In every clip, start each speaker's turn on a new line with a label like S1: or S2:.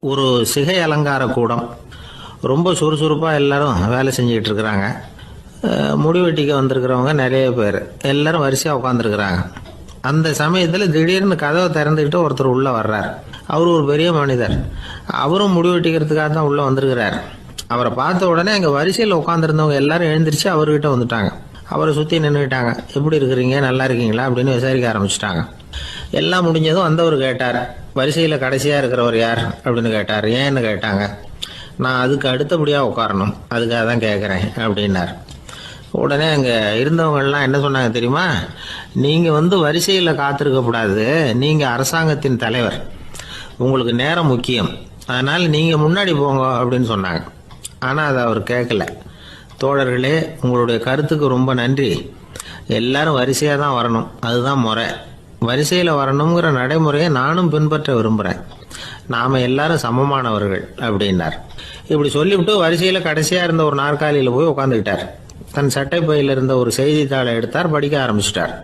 S1: ஒரு சிகை அலங்கார கூடம். ரொம்ப சுறுசுறுப்பாக எல்லாரும் வேலை செஞ்சுக்கிட்டு இருக்கிறாங்க. முடி வெட்டிக்க வந்திருக்கிறவங்க நிறைய பேர் எல்லாரும் வரிசையாக உட்காந்துருக்குறாங்க. அந்த சமயத்தில் திடீர்னு கதவை திறந்துக்கிட்டு ஒருத்தர் உள்ளே வர்றார். அவர் ஒரு பெரிய மனிதர். அவரும் முடி வெட்டிக்கிறதுக்காக தான் உள்ளே வந்திருக்கிறார். அவரை பார்த்த உடனே அங்கே வரிசையில் உட்காந்துருந்தவங்க எல்லாரும் எழுந்திரிச்சு அவர்கிட்ட வந்துட்டாங்க. அவரை சுற்றி நின்றுக்கிட்டாங்க. எப்படி இருக்கிறீங்க, நல்லா இருக்கீங்களா அப்படின்னு விசாரிக்க ஆரம்பிச்சிட்டாங்க. எல்லாம் முடிஞ்சதும் வந்தவர் கேட்டார், வரிசையில் கடைசியாக இருக்கிறவர் யார் அப்படின்னு கேட்டார். ஏன்னு கேட்டாங்க. நான் அதுக்கு அடுத்தபடியாக உட்காரணும், அதுக்காக தான் கேட்குறேன் அப்படின்னார். உடனே அங்கே இருந்தவங்கெல்லாம் என்ன சொன்னாங்க தெரியுமா? நீங்கள் வரிசையில் காத்திருக்கக்கூடாது, நீங்கள் அரசாங்கத்தின் தலைவர், உங்களுக்கு நேரம் முக்கியம், அதனால் நீங்கள் முன்னாடி போங்க அப்படின்னு சொன்னாங்க. ஆனால் அதை அவர் கேட்கல. தோழர்களே, உங்களுடைய கருத்துக்கு ரொம்ப நன்றி. எல்லாரும் வரிசையாக தான் வரணும், அதுதான் முறை. வரிசையில் வரணுங்கிற நடைமுறையை நானும் பின்பற்ற விரும்புகிறேன். நாம் எல்லாரும் சமமானவர்கள் அப்படின்னார். இப்படி சொல்லிவிட்டு வரிசையில் கடைசியாக இருந்த ஒரு நாற்காலியில் போய் உட்காந்துக்கிட்டார். தன் சட்டை பையில் இருந்த ஒரு செய்தித்தாளை எடுத்தார், படிக்க ஆரம்பிச்சிட்டார்.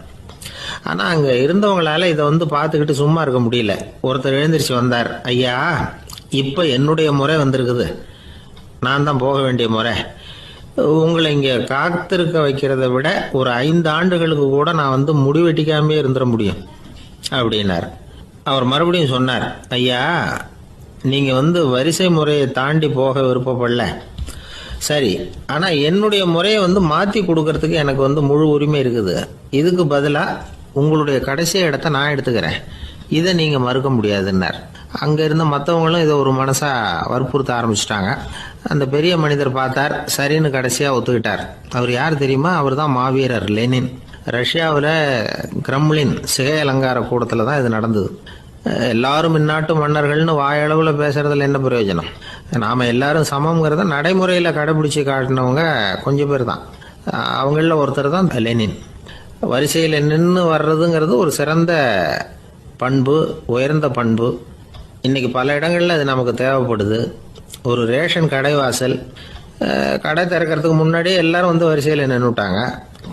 S1: ஆனால் அங்கே இருந்தவங்களால இதை பார்த்துக்கிட்டு சும்மா இருக்க முடியல. ஒருத்தர் எழுந்திரிச்சு வந்தார். ஐயா, இப்போ என்னுடைய முறை வந்திருக்குது, நான் தான் போக வேண்டிய முறை. உங்களை இங்கே காத்திருக்க வைக்கிறத விட ஒரு 5 ஆண்டுகளுக்கு கூட நான் முடி வெட்டிக்காமே இருந்துட முடியும் அப்படின்னார். அவர் மறுபடியும் சொன்னார், ஐயா, நீங்கள் வரிசை முறையை தாண்டி போக விருப்பப்படல, சரி, ஆனால் என்னுடைய முறையை மாற்றி கொடுக்கறதுக்கு எனக்கு முழு உரிமை இருக்குது. இதுக்கு பதிலாக உங்களுடைய கடைசி இடத்த நான் எடுத்துக்கிறேன், இதை நீங்கள் மறுக்க முடியாதுன்னார். அங்கே இருந்த மற்றவங்களும் இதை ஒரு மனசாக வற்புறுத்த ஆரம்பிச்சிட்டாங்க. அந்த பெரிய மனிதர் பார்த்தார், சரின்னு கடைசியாக ஒத்துக்கிட்டார். அவர் யார் தெரியுமா? அவர் தான் மாவீரர் லெனின். ரஷ்யாவில் கிரெம்ளின் சிகை அலங்கார கூடத்தில் தான் இது நடந்தது. எல்லாரும் இந்நாட்டு மன்னர்கள்னு வாயளவில் பேசுறதுல என்ன பிரயோஜனம்? நாம் எல்லாரும் சமங்கிறத நடைமுறையில் கடைபிடிச்சி காட்டினவங்க கொஞ்சம் பேர் தான். அவங்களில் ஒருத்தர் தான் லெனின். வரிசையில் நின்று வர்றதுங்கிறது ஒரு சிறந்த பண்பு, உயர்ந்த பண்பு. இன்றைக்கி பல இடங்களில் அது நமக்கு தேவைப்படுது. ஒரு ரேஷன் கடைவாசல், கடை திறக்கிறதுக்கு முன்னாடியே எல்லாரும் வரிசையில் நின்றுட்டாங்க.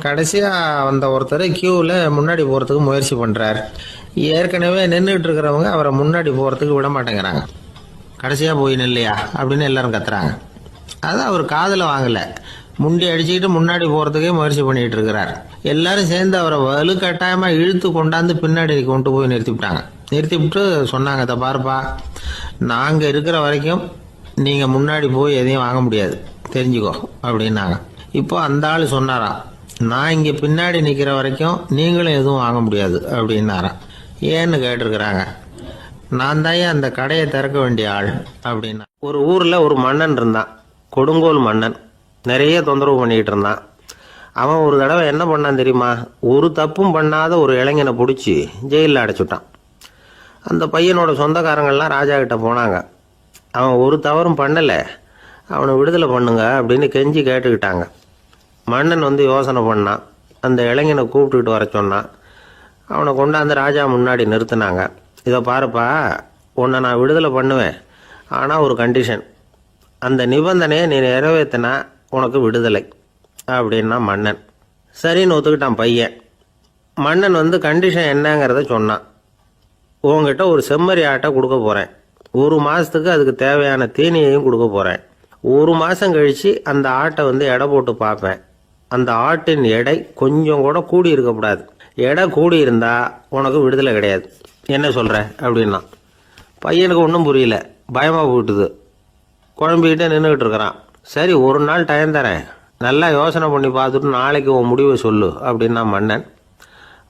S1: கடைசியாக வந்த ஒருத்தர் கியூவில் முன்னாடி போகிறதுக்கு முயற்சி பண்ணுறார். ஏற்கனவே நின்றுட்டு இருக்கிறவங்க அவரை முன்னாடி போகிறதுக்கு விட மாட்டேங்கிறாங்க. கடைசியாக போய் நில்லையா அப்படின்னு எல்லாரும் கத்துறாங்க. அது அவர் காதில் வாங்கலை. முண்டி அடிச்சுக்கிட்டு முன்னாடி போகிறதுக்கே முயற்சி பண்ணிகிட்டு இருக்கிறார். எல்லாரும் சேர்ந்து அவரை வலுக்கட்டாயமாக இழுத்து கொண்டாந்து பின்னாடி கொண்டு போய் நிறுத்திவிட்டாங்க. நிறுத்திவிட்டு சொன்னாங்க, இதை பாருப்பா, நாங்கள் இருக்கிற வரைக்கும் நீங்கள் முன்னாடி போய் எதையும் வாங்க முடியாது, தெரிஞ்சுக்கோ அப்படின்னாங்க. இப்போ அந்த ஆள் சொன்னாராம், நான் இங்கே பின்னாடி நிற்கிற வரைக்கும் நீங்களும் எதுவும் வாங்க முடியாது அப்படின்னாராம். ஏன்னு கேட்டிருக்கிறாங்க. நான் தான் அந்த கடையை திறக்க வேண்டிய ஆள் அப்படின்னா. ஒரு ஊரில் ஒரு மன்னன் இருந்தான், கொடுங்கோல் மன்னன். நிறைய தொந்தரவு பண்ணிக்கிட்டு இருந்தான். அவன் ஒரு தடவை என்ன பண்ணான் தெரியுமா? ஒரு தப்பும் பண்ணாத ஒரு இளைஞனை பிடிச்சி ஜெயிலில் அடைச்சுட்டான். அந்த பையனோட சொந்தக்காரங்கள்லாம் ராஜா கிட்ட போனாங்க. அவன் ஒரு தவறும் பண்ணலை, அவனை விடுதலை பண்ணுங்க அப்படின்னு கெஞ்சி கேட்டுக்கிட்டாங்க. மன்னன் யோசனை பண்ணான். அந்த இளைஞனை கூப்பிட்டுக்கிட்டு வர சொன்னான். அவனை கொண்டாந்து ராஜா முன்னாடி நிறுத்தினாங்க. இதை பாருப்பா, உன்னை நான் விடுதலை பண்ணுவேன், ஆனால் ஒரு கண்டிஷன். அந்த நிபந்தனையை நீ நிறைவேற்றினா உனக்கு விடுதலை அப்படின்னா மன்னன். சரின்னு ஒத்துக்கிட்டான் பையன். மன்னன் கண்டிஷன் என்னங்கிறத சொன்னான். உங்ககிட்ட ஒரு செம்மறி ஆட்டை கொடுக்க போகிறேன், 1 மாதத்துக்கு அதுக்கு தேவையான தீனியையும் கொடுக்க போகிறேன். 1 மாதம் கழித்து அந்த ஆட்டை எடை போட்டு பார்ப்பேன். அந்த ஆட்டின் எடை கொஞ்சம் கூட கூடி இருக்கக்கூடாது. எடை கூடி இருந்தால் உனக்கு விடுதலை கிடையாது. என்ன சொல்கிற அப்படின்னா. பையனுக்கு ஒன்றும் புரியல, பயமாக போட்டுது. குழம்பிக்கிட்டே நின்றுக்கிட்டு இருக்கிறான். சரி, ஒரு நாள் டைம் தரேன், நல்லா யோசனை பண்ணி பார்த்துட்டு நாளைக்கு உன் முடிவை சொல்லு அப்படின்னா மன்னன்.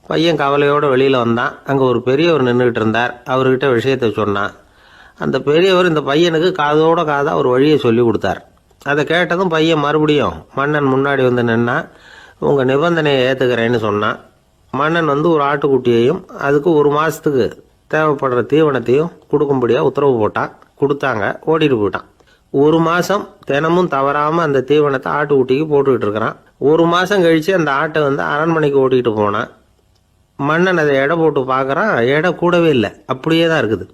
S1: பையன் கவலையோடு வெளியில் வந்தான். அங்கே ஒரு பெரியவர் நின்றுக்கிட்டு இருந்தார். அவர்கிட்ட விஷயத்தை சொன்னான். அந்த பெரியவர் இந்த பையனுக்கு காதோட காதாக ஒரு வழியை சொல்லி கொடுத்தார். அதை கேட்டதும் பையன் மறுபடியும் மன்னன் முன்னாடி நின்னா, உங்கள் நிபந்தனையை ஏற்றுக்கிறேன்னு சொன்னான். மன்னன் ஒரு ஆட்டுக்குட்டியையும் அதுக்கு 1 மாதத்துக்கு தேவைப்படுற தீவனத்தையும் கொடுக்கும்படியாக உத்தரவு போட்டான். கொடுத்தாங்க, ஓடிட்டு போயிட்டான். 1 மாதம் தினமும் தவறாமல் அந்த தீவனத்தை ஆட்டுக்குட்டிக்கு போட்டுக்கிட்டு இருக்கிறான். 1 மாதம் கழித்து அந்த ஆட்டை அரண்மனைக்கு ஓட்டிகிட்டு போனான். மன்னன் அதை எடை போட்டு பார்க்குறான், எடை கூடவே இல்லை, அப்படியே தான் இருக்குது.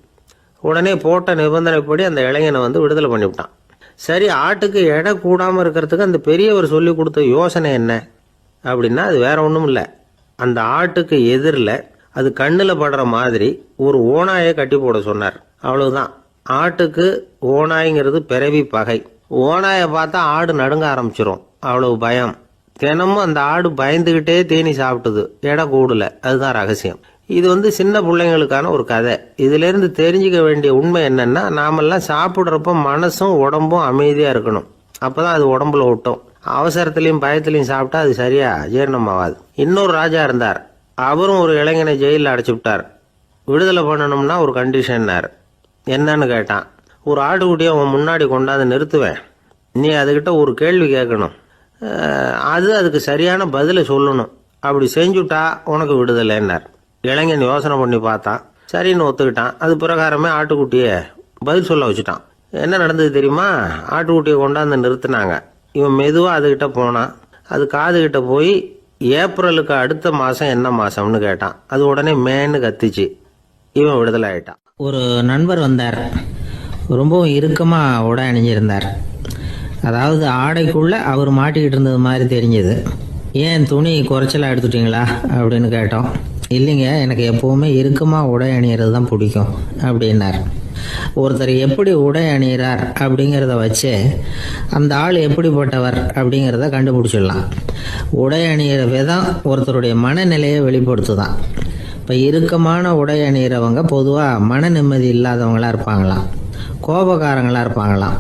S1: உடனே போட்ட நிபந்தனைப்படி அந்த இளைஞனை விடுதலை பண்ணிவிட்டான். சரி, ஆட்டுக்கு எடை கூடாமல் இருக்கிறதுக்கு அந்த பெரியவர் சொல்லி கொடுத்த யோசனை என்ன அப்படின்னா, அது வேற ஒன்றும் இல்லை. அந்த ஆட்டுக்கு எதிரில் அது கண்ணில் படுற மாதிரி ஒரு ஓனாயை கட்டி போட சொன்னார். அவ்வளவுதான். ஆட்டுக்கு ஓநாய்ங்கிறது பிறவி பகை. ஓநாயை பார்த்தா ஆடு நடுங்க ஆரம்பிச்சிரும், அவ்வளவு பயம். தினமும் அந்த ஆடு பயந்துகிட்டே தேனி சாப்பிட்டுது, எடை கூடல. அதுதான் ரகசியம். இது சின்ன பிள்ளைங்களுக்கான ஒரு கதை. இதுல இருந்து தெரிஞ்சுக்க வேண்டிய உண்மை என்னன்னா, நாமெல்லாம் சாப்பிட்றப்ப மனசும் உடம்பும் அமைதியா இருக்கணும். அப்பதான் அது உடம்புல ஒட்டும். அவசரத்திலையும் பயத்திலையும் சாப்பிட்டா அது சரியா ஜீரணமாகாது. இன்னொரு ராஜா இருந்தார். அவரும் ஒரு இளைஞனை ஜெயிலில் அடைச்சி விட்டார். விடுதலை பண்ணணும்னா ஒரு கண்டிஷன்னார். என்னன்னு கேட்டான். ஒரு ஆட்டுக்குட்டியை உன் முன்னாடி கொண்டாந்து நிறுத்துவேன், நீ அதுகிட்ட ஒரு கேள்வி கேட்கணும், அதுக்கு சரியான பதிலை சொல்லணும். அப்படி செஞ்சுட்டா உனக்கு விடுதலைன்னார். இளைஞன் யோசனை பண்ணி பார்த்தான், சரின்னு ஒத்துக்கிட்டான். அது பிரகாரமே ஆட்டுக்குட்டியை பதில் சொல்ல வச்சுட்டான். என்ன நடந்தது தெரியுமா? ஆட்டுக்குட்டியை கொண்டாந்து நிறுத்தினாங்க. இவன் மெதுவாக அதுகிட்ட போனான். அது காதுகிட்ட போய் ஏப்ரலுக்கு அடுத்த மாதம் என்ன மாதம்னு கேட்டான். அது உடனே மேன்னு கத்திச்சு. இவன் விடுதலை ஆயிட்டான். ஒரு நண்பர் வந்தார். ரொம்பவும் இறுக்கமாக உடை அணிஞ்சிருந்தார். அதாவது ஆடைக்குள்ளே அவர் மாட்டிக்கிட்டு இருந்தது மாதிரி தெரிஞ்சது. ஏன் துணி குறைச்சலாக எடுத்துட்டீங்களா அப்படின்னு கேட்டோம். இல்லைங்க, எனக்கு எப்போவுமே இறுக்கமாக உடை அணிகிறது தான் பிடிக்கும் அப்படின்னார். ஒருத்தர் எப்படி உடை அணிகிறார் அப்படிங்கிறத வச்சு அந்த ஆள் எப்படிப்பட்டவர் அப்படிங்கிறத கண்டுபிடிச்சிடலாம். உடை அணிகிற விதம் ஒருத்தருடைய மனநிலையை வெளிப்படுத்துதான். இப்போ இறுக்கமான உடை அணிகிறவங்க பொதுவாக மன நிம்மதி இல்லாதவங்களாக இருப்பாங்களாம், கோபக்காரங்களாக இருப்பாங்களாம்.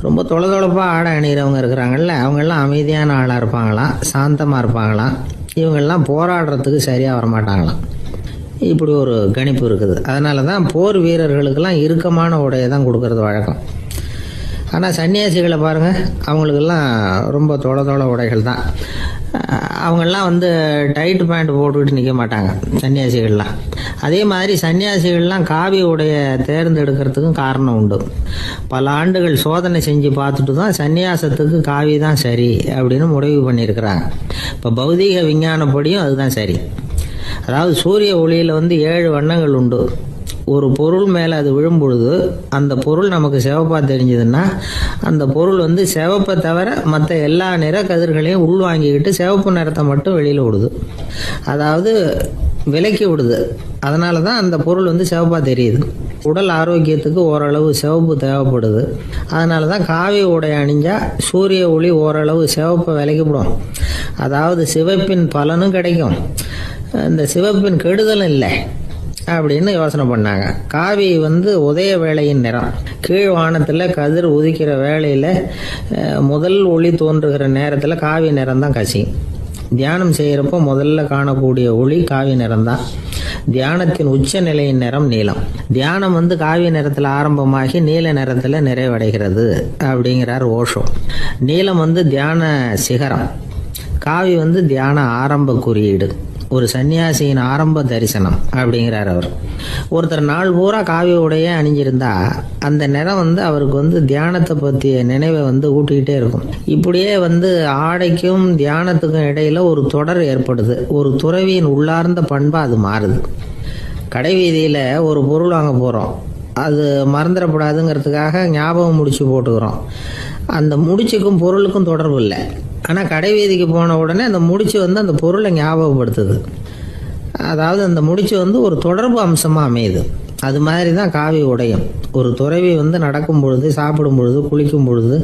S1: ரொம்ப தொலைதொலைப்பாக ஆடை அணிகிறவங்க இருக்கிறாங்கல்ல, அவங்கெல்லாம் அமைதியான ஆளாக இருப்பாங்களாம், சாந்தமாக இருப்பாங்களாம். இவங்கெல்லாம் போராடுறதுக்கு சரியாக வரமாட்டாங்களாம். இப்படி ஒரு கணிப்பு இருக்குது. அதனால தான் போர் வீரர்களுக்கெல்லாம் இறுக்கமான உடையை தான் கொடுக்கறது வழக்கம். ஆனால் சன்னியாசிகளை பாருங்கள், அவங்களுக்கெல்லாம் ரொம்ப தொலை உடைகள் தான். அவங்கெல்லாம் டைட் பேண்ட் போட்டுக்கிட்டு நிற்க மாட்டாங்க சன்னியாசிகள்லாம். அதே மாதிரி சன்னியாசிகள்லாம் காவி உடையை தேர்ந்தெடுக்கிறதுக்கும் காரணம் உண்டு. பல ஆண்டுகள் சோதனை செஞ்சு பார்த்துட்டு தான் சன்னியாசத்துக்கு காவி தான் சரி அப்படின்னு முடிவு பண்ணியிருக்கிறாங்க. இப்போ பௌதீக விஞ்ஞானப்படியும் அதுதான் சரி. அதாவது சூரிய ஒளியில் 7 வண்ணங்கள் உண்டு. ஒரு பொருள் மேலே அது விழும்பொழுது அந்த பொருள் நமக்கு சிவப்பாக தெரிஞ்சதுன்னா அந்த பொருள் சிவப்பை தவிர மற்ற எல்லா நிற கதிர்களையும் உள்வாங்கிக்கிட்டு சிவப்பு நிறத்தை மட்டும் வெளியில் விடுது. அதாவது விலக்கி விடுது. அதனால தான் அந்த பொருள் சிவப்பாக தெரியுது. உடல் ஆரோக்கியத்துக்கு ஓரளவு சிவப்பு தேவைப்படுது. அதனால தான் காவி உடை அணிஞ்சால் சூரிய ஒளி ஓரளவு சிவப்பை விலக்கிவிடும். அதாவது சிவப்பின் பலனும் கிடைக்கும், இந்த சிவப்பின் கெடுதலும் இல்லை அப்படின்னு யோசனை பண்ணாங்க. காவி உதய வேளையின் நிறம். கீழ் வானத்தில் கதிர் உதிக்கிற வேளையில் முதல் ஒளி தோன்றுகிற நேரத்தில் காவி நிறம் தான் கசியும். தியானம் செய்கிறப்போ முதல்ல காணக்கூடிய ஒளி காவி நிறம் தான். தியானத்தின் உச்ச நிலையின் நிறம் நீலம். தியானம் காவி நிறத்தில் ஆரம்பமாகி நீல நிறத்தில் நிறைவடைகிறது அப்படிங்கிறார் ஓஷோ. நீலம் தியான சிகரம், காவி தியான ஆரம்ப குறியீடு, ஒரு சன்னியாசியின் ஆரம்ப தரிசனம் அப்படிங்கிறார் அவர். ஒருத்தர் நாள் பூரா காவி உடையே அணிஞ்சிருந்தா அந்த நிறம் அவருக்கு தியானத்தை பற்றிய நினைவை ஊட்டிக்கிட்டே இருக்கும். இப்படியே ஆடைக்கும் தியானத்துக்கும் இடையில ஒரு தொடர் ஏற்படுது. ஒரு துறவியின் உள்ளார்ந்த பண்பா அது மாறுது. கடை வீதியில் ஒரு பொருள் வாங்க போகிறோம், அது மறந்துடக்கூடாதுங்கிறதுக்காக ஞாபகம் முடிச்சு போட்டுக்கிறோம். அந்த முடிச்சுக்கும் பொருளுக்கும் தொடர்பு இல்லை. ஆனால் கடை வீதிக்கு போன உடனே அந்த முடிச்சு அந்த பொருளை ஞாபகப்படுத்துது. அதாவது அந்த முடிச்சு ஒரு தொடர்பு அம்சமாக அமையுது. அது மாதிரி தான் காவி உடையும். ஒரு துறவி நடக்கும் பொழுது, சாப்பிடும் பொழுது, குளிக்கும் பொழுது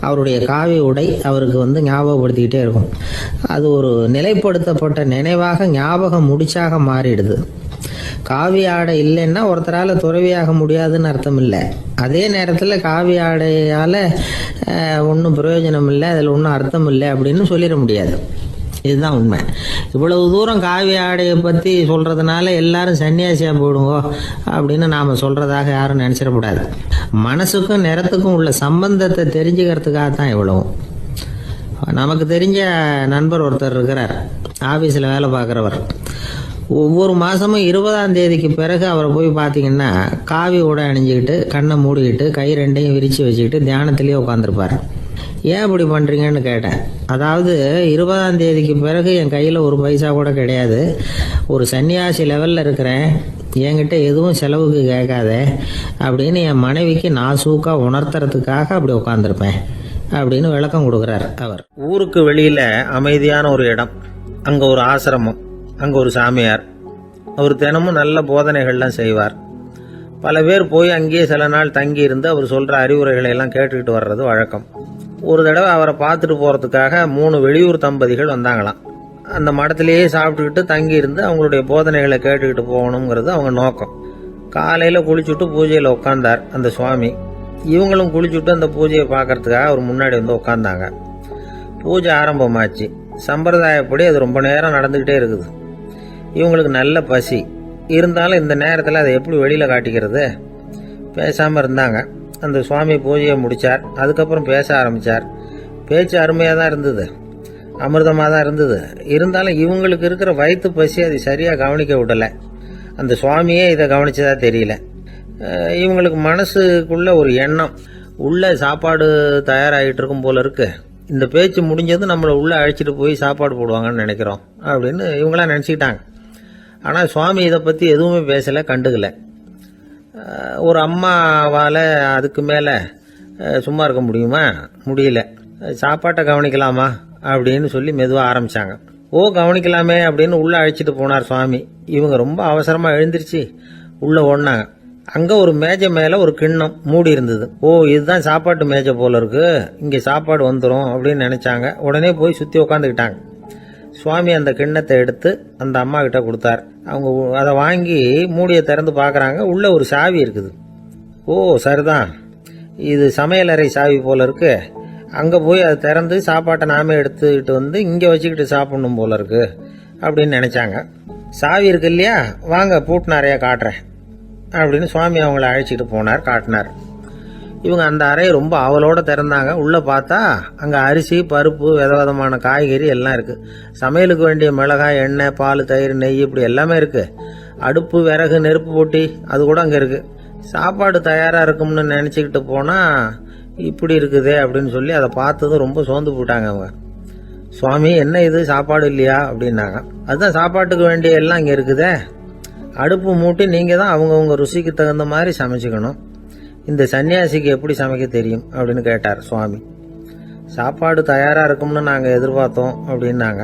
S1: அவருடைய காவி உடை அவருக்கு ஞாபகப்படுத்திக்கிட்டே இருக்கும். அது ஒரு நிலைப்படுத்தப்பட்ட நினைவாக ஞாபக முடிச்சாக மாறிடுது. காவி ஆடை இல்லைன்னா ஒருத்தரால் துறவியாக முடியாதுன்னு அர்த்தம் இல்லை. அதே நேரத்தில் காவி ஆடையால் ஒன்றும் பிரயோஜனம் இல்லை, அதில் ஒன்றும் அர்த்தம் இல்லை அப்படின்னு சொல்லிட முடியாது. இதுதான் உண்மை. இவ்வளவு தூரம் காவி ஆடையை பற்றி சொல்கிறதுனால எல்லாரும் சன்னியாசியாக போயிடுங்கோ அப்படின்னு நாம் சொல்கிறதாக யாரும் நினச்சிடக்கூடாது. மனசுக்கும் நிறத்துக்கும் உள்ள சம்பந்தத்தை தெரிஞ்சுக்கிறதுக்காக தான் இவ்வளவும். நமக்கு தெரிஞ்ச நண்பர் ஒருத்தர் இருக்கிறார், ஆஃபீஸில் வேலை பார்க்குறவர். ஒவ்வொரு மாதமும் 20ஆம் தேதிக்கு பிறகு அவரை போய் பார்த்தீங்கன்னா காவி உடை அணிஞ்சிக்கிட்டு, கண்ணை மூடிக்கிட்டு, கை ரெண்டையும் விரித்து வச்சுக்கிட்டு தியானத்திலேயே உட்காந்துருப்பார். ஏன் இப்படி பண்ணுறீங்கன்னு கேட்டேன். அதாவது 20ஆம் தேதிக்கு பிறகு என் கையில் ஒரு பைசா கூட கிடையாது, ஒரு சன்னியாசி லெவலில் இருக்கிறேன், என்கிட்ட எதுவும் செலவுக்கு கேட்காத அப்படின்னு என் மனைவிக்கு நாசூக்காக உணர்த்துறதுக்காக அப்படி உட்காந்துருப்பேன் அப்படின்னு விளக்கம் கொடுக்குறார் அவர். ஊருக்கு வெளியில் அமைதியான ஒரு இடம், அங்கே ஒரு ஆசிரமம், அங்கே ஒரு சாமியார். அவர் தினமும் நல்ல போதனைகள்லாம் செய்வார். பல பேர் போய் அங்கேயே சில நாள் தங்கி இருந்து அவர் சொல்ற அறிவுரைகளை எல்லாம் கேட்டுக்கிட்டு வர்றது வழக்கம். ஒரு தடவை அவரை பார்த்துட்டு போறதுக்காக 3 வெளியூர் தம்பதிகள் வந்தாங்களாம். அந்த மடத்திலேயே சாப்பிட்டுக்கிட்டு தங்கி இருந்து அவங்களுடைய போதனைகளை கேட்டுக்கிட்டு போகணுங்கிறது அவங்க நோக்கம். காலையில குளிச்சுட்டு பூஜையில உட்கார்ந்தார் அந்த சுவாமி. இவங்களும் குளிச்சுட்டு அந்த பூஜையை பார்க்கறதுக்காக அவர் முன்னாடி வந்து உட்கார்ந்தாங்க. பூஜை ஆரம்பமாச்சு. சம்பிரதாயப்படி அது ரொம்ப நேரம் நடந்துகிட்டே இருக்குது. இவங்களுக்கு நல்ல பசி இருந்தாலும் இந்த நேரத்தில் அதை எப்படி வெளியில காட்டிக்கிறது? பேசாம இருந்தாங்க. அந்த சுவாமி பூஜையை முடிச்சார். அதுக்கப்புறம் பேச ஆரம்பிச்சார். பேச்சு அருமையாக தான் இருந்தது, அமிர்தமாக தான் இருந்தது. இருந்தாலும் இவங்களுக்கு இருக்கிற வயிற்று பசி அதை சரியாக கவனிக்க விடலை. அந்த சுவாமியே இதை கவனிச்சதா தெரியல. இவங்களுக்கு மனசுக்குள்ள ஒரு எண்ணம், உள்ள சாப்பாடு தயாராகிட்டு இருக்கும் போல இருக்கு, இந்த பேச்சு முடிஞ்சது நம்மளை உள்ள அழைச்சிட்டு போய் சாப்பாடு போடுவாங்கன்னு நினைக்கிறோம் அப்படின்னு இவங்களாம் நினச்சிக்கிட்டாங்க. ஆனால் சுவாமி இதை பற்றி எதுவுமே பேசலை, கண்டுக்கலை. ஒரு அம்மாவால் அதுக்கு மேலே சும்மா இருக்க முடியுமா? முடியல. சாப்பாட்டை கவனிக்கலாமா அப்படின்னு சொல்லி மெதுவாக ஆரம்பித்தாங்க. ஓ கவனிக்கலாமே அப்படின்னு உள்ளே அழைச்சிட்டு போனார் சுவாமி. இவங்க ரொம்ப அவசரமாக எழுந்திருச்சு உள்ளே ஓடினாங்க. அங்கே ஒரு மேஜை மேலே ஒரு கிண்ணம் மூடி இருந்தது. ஓ இதுதான் சாப்பாட்டு மேஜை போல இருக்கு, இங்கே சாப்பாடு வந்துடும் அப்படின்னு நினச்சாங்க. உடனே போய் சுற்றி உக்காந்துக்கிட்டாங்க. சுவாமி அந்த கிண்ணத்தை எடுத்து அந்த அம்மா கிட்ட கொடுத்தார். அவங்க அதை வாங்கி மூடியை திறந்து பார்க்குறாங்க. உள்ள ஒரு சாவி இருக்குது. ஓ சரிதான், இது சமையலறை சாவி போல இருக்கு, அங்கே போய் அதை திறந்து சாப்பாட்டை நாமே எடுத்துக்கிட்டு வந்து இங்கே வச்சுக்கிட்டு சாப்பிடணும் போல இருக்கு அப்படின்னு நினச்சாங்க. சாவி இருக்கு இல்லையா, வாங்க பூட்டு நிறையா காட்டுறேன் அப்படின்னு சுவாமி அவங்கள அழைச்சிட்டு போனார், காட்டினார். இவங்க அந்த அறையை ரொம்ப ஆவலோடு திறந்தாங்க. உள்ளே பார்த்தா அங்கே அரிசி, பருப்பு, விதவிதமான காய்கறி எல்லாம் இருக்குது. சமையலுக்கு வேண்டிய மிளகாய், எண்ணெய், பால், தயிர், நெய் இப்படி எல்லாமே இருக்குது. அடுப்பு, விறகு, நெருப்பு போட்டி அது கூட அங்கே இருக்குது. சாப்பாடு தயாராக இருக்கும்னு நினச்சிக்கிட்டு போனால் இப்படி இருக்குதே அப்படின்னு சொல்லி அதை பார்த்ததும் ரொம்ப சோர்ந்து போட்டாங்க அவங்க. சுவாமி என்ன இது சாப்பாடு இல்லையா அப்படின்னாங்க. அதுதான் சாப்பாட்டுக்கு வேண்டிய எல்லாம் இங்கே இருக்குதே, அடுப்பு மூட்டி நீங்கள் தான் அவங்கவுங்க ருசிக்கு தகுந்த மாதிரி சமைச்சிக்கணும். இந்த சன்னியாசிக்கு எப்படி சமைக்க தெரியும் அப்படின்னு கேட்டார் சுவாமி. சாப்பாடு தயாராக இருக்கும்னு நாங்கள் எதிர்பார்த்தோம் அப்படின்னாங்க.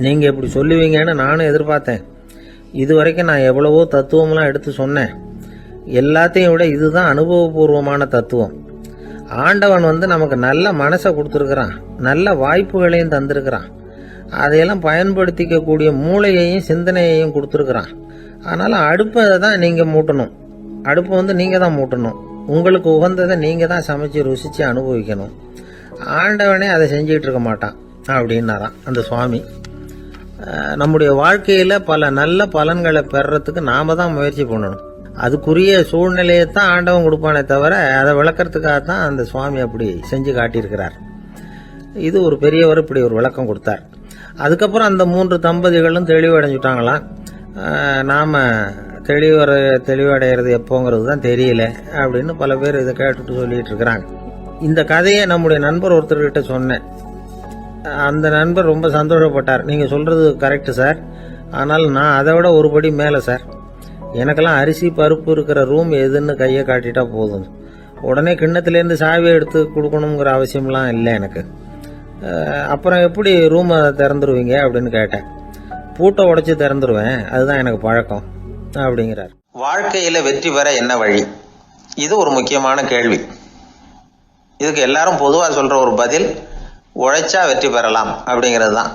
S1: நீங்கள் இப்படி சொல்லுவீங்கன்னு நானும் எதிர்பார்த்தேன். இது வரைக்கும் நான் எவ்வளவோ தத்துவம்லாம் எடுத்து சொன்னேன். எல்லாத்தையும் விட இதுதான் அனுபவபூர்வமான தத்துவம். ஆண்டவன் நமக்கு நல்ல மனசை கொடுத்துருக்குறான், நல்ல வாய்ப்புகளையும் தந்திருக்கிறான், அதையெல்லாம் பயன்படுத்திக்கக்கூடிய மூளையையும் சிந்தனையையும் கொடுத்துருக்குறான். அதனால் அடுப்பை தான் நீங்கள் மூட்டணும், அடுப்பை நீங்கள் தான் மூட்டணும், உங்களுக்கு உகந்ததை நீங்கள் தான் சமைச்சு ருசித்து அனுபவிக்கணும். ஆண்டவனே அதை செஞ்சிகிட்டு இருக்க மாட்டான் அப்படின்னாராம் அந்த சுவாமி. நம்முடைய வாழ்க்கையில் பல நல்ல பலன்களை பெறறதுக்கு நாம் தான் முயற்சி பண்ணணும். அதுக்குரிய சூழ்நிலையை தான் ஆண்டவன் கொடுப்பானே தவிர அதை விளக்கறதுக்காக தான் அந்த சுவாமி அப்படி செஞ்சு காட்டியிருக்கிறார். இது ஒரு பெரியவர் இப்படி ஒரு விளக்கம் கொடுத்தார். அதுக்கப்புறம் அந்த 3 தம்பதிகளும் தெளிவடைஞ்சுட்டாங்களாம். நாம் தெளிவடைகிறது எப்போங்கிறது தான் தெரியல அப்படின்னு பல பேர் இதை கேட்டுட்டு சொல்லிட்டு இருக்கிறாங்க. இந்த கதையை நம்முடைய நண்பர் ஒருத்தர்கிட்ட சொன்னேன். அந்த நண்பர் ரொம்ப சந்தோஷப்பட்டார். நீங்கள் சொல்கிறது கரெக்டு சார், ஆனால் நான் அதை விட ஒரு படி மேலே சார். எனக்கெல்லாம் அரிசி பருப்பு இருக்கிற ரூம் எதுன்னு கையை காட்டிட்டா போதும், உடனே கிண்ணத்துலேருந்து சாவியை எடுத்து கொடுக்கணுங்கிற அவசியம்லாம் இல்லை எனக்கு. அப்புறம் எப்படி ரூமை திறந்துருவீங்க அப்படின்னு கேட்டேன். பூட்டை உடைச்சி திறந்துருவேன், அதுதான் எனக்கு பழக்கம் அப்படிங்கிறார். வாழ்க்கையில வெற்றி பெற என்ன வழி? இது ஒரு முக்கியமான கேள்வி. இதுக்கு எல்லாரும் பொதுவாக சொல்ற ஒரு பதில், உழைச்சா வெற்றி பெறலாம் அப்படிங்கிறது தான்.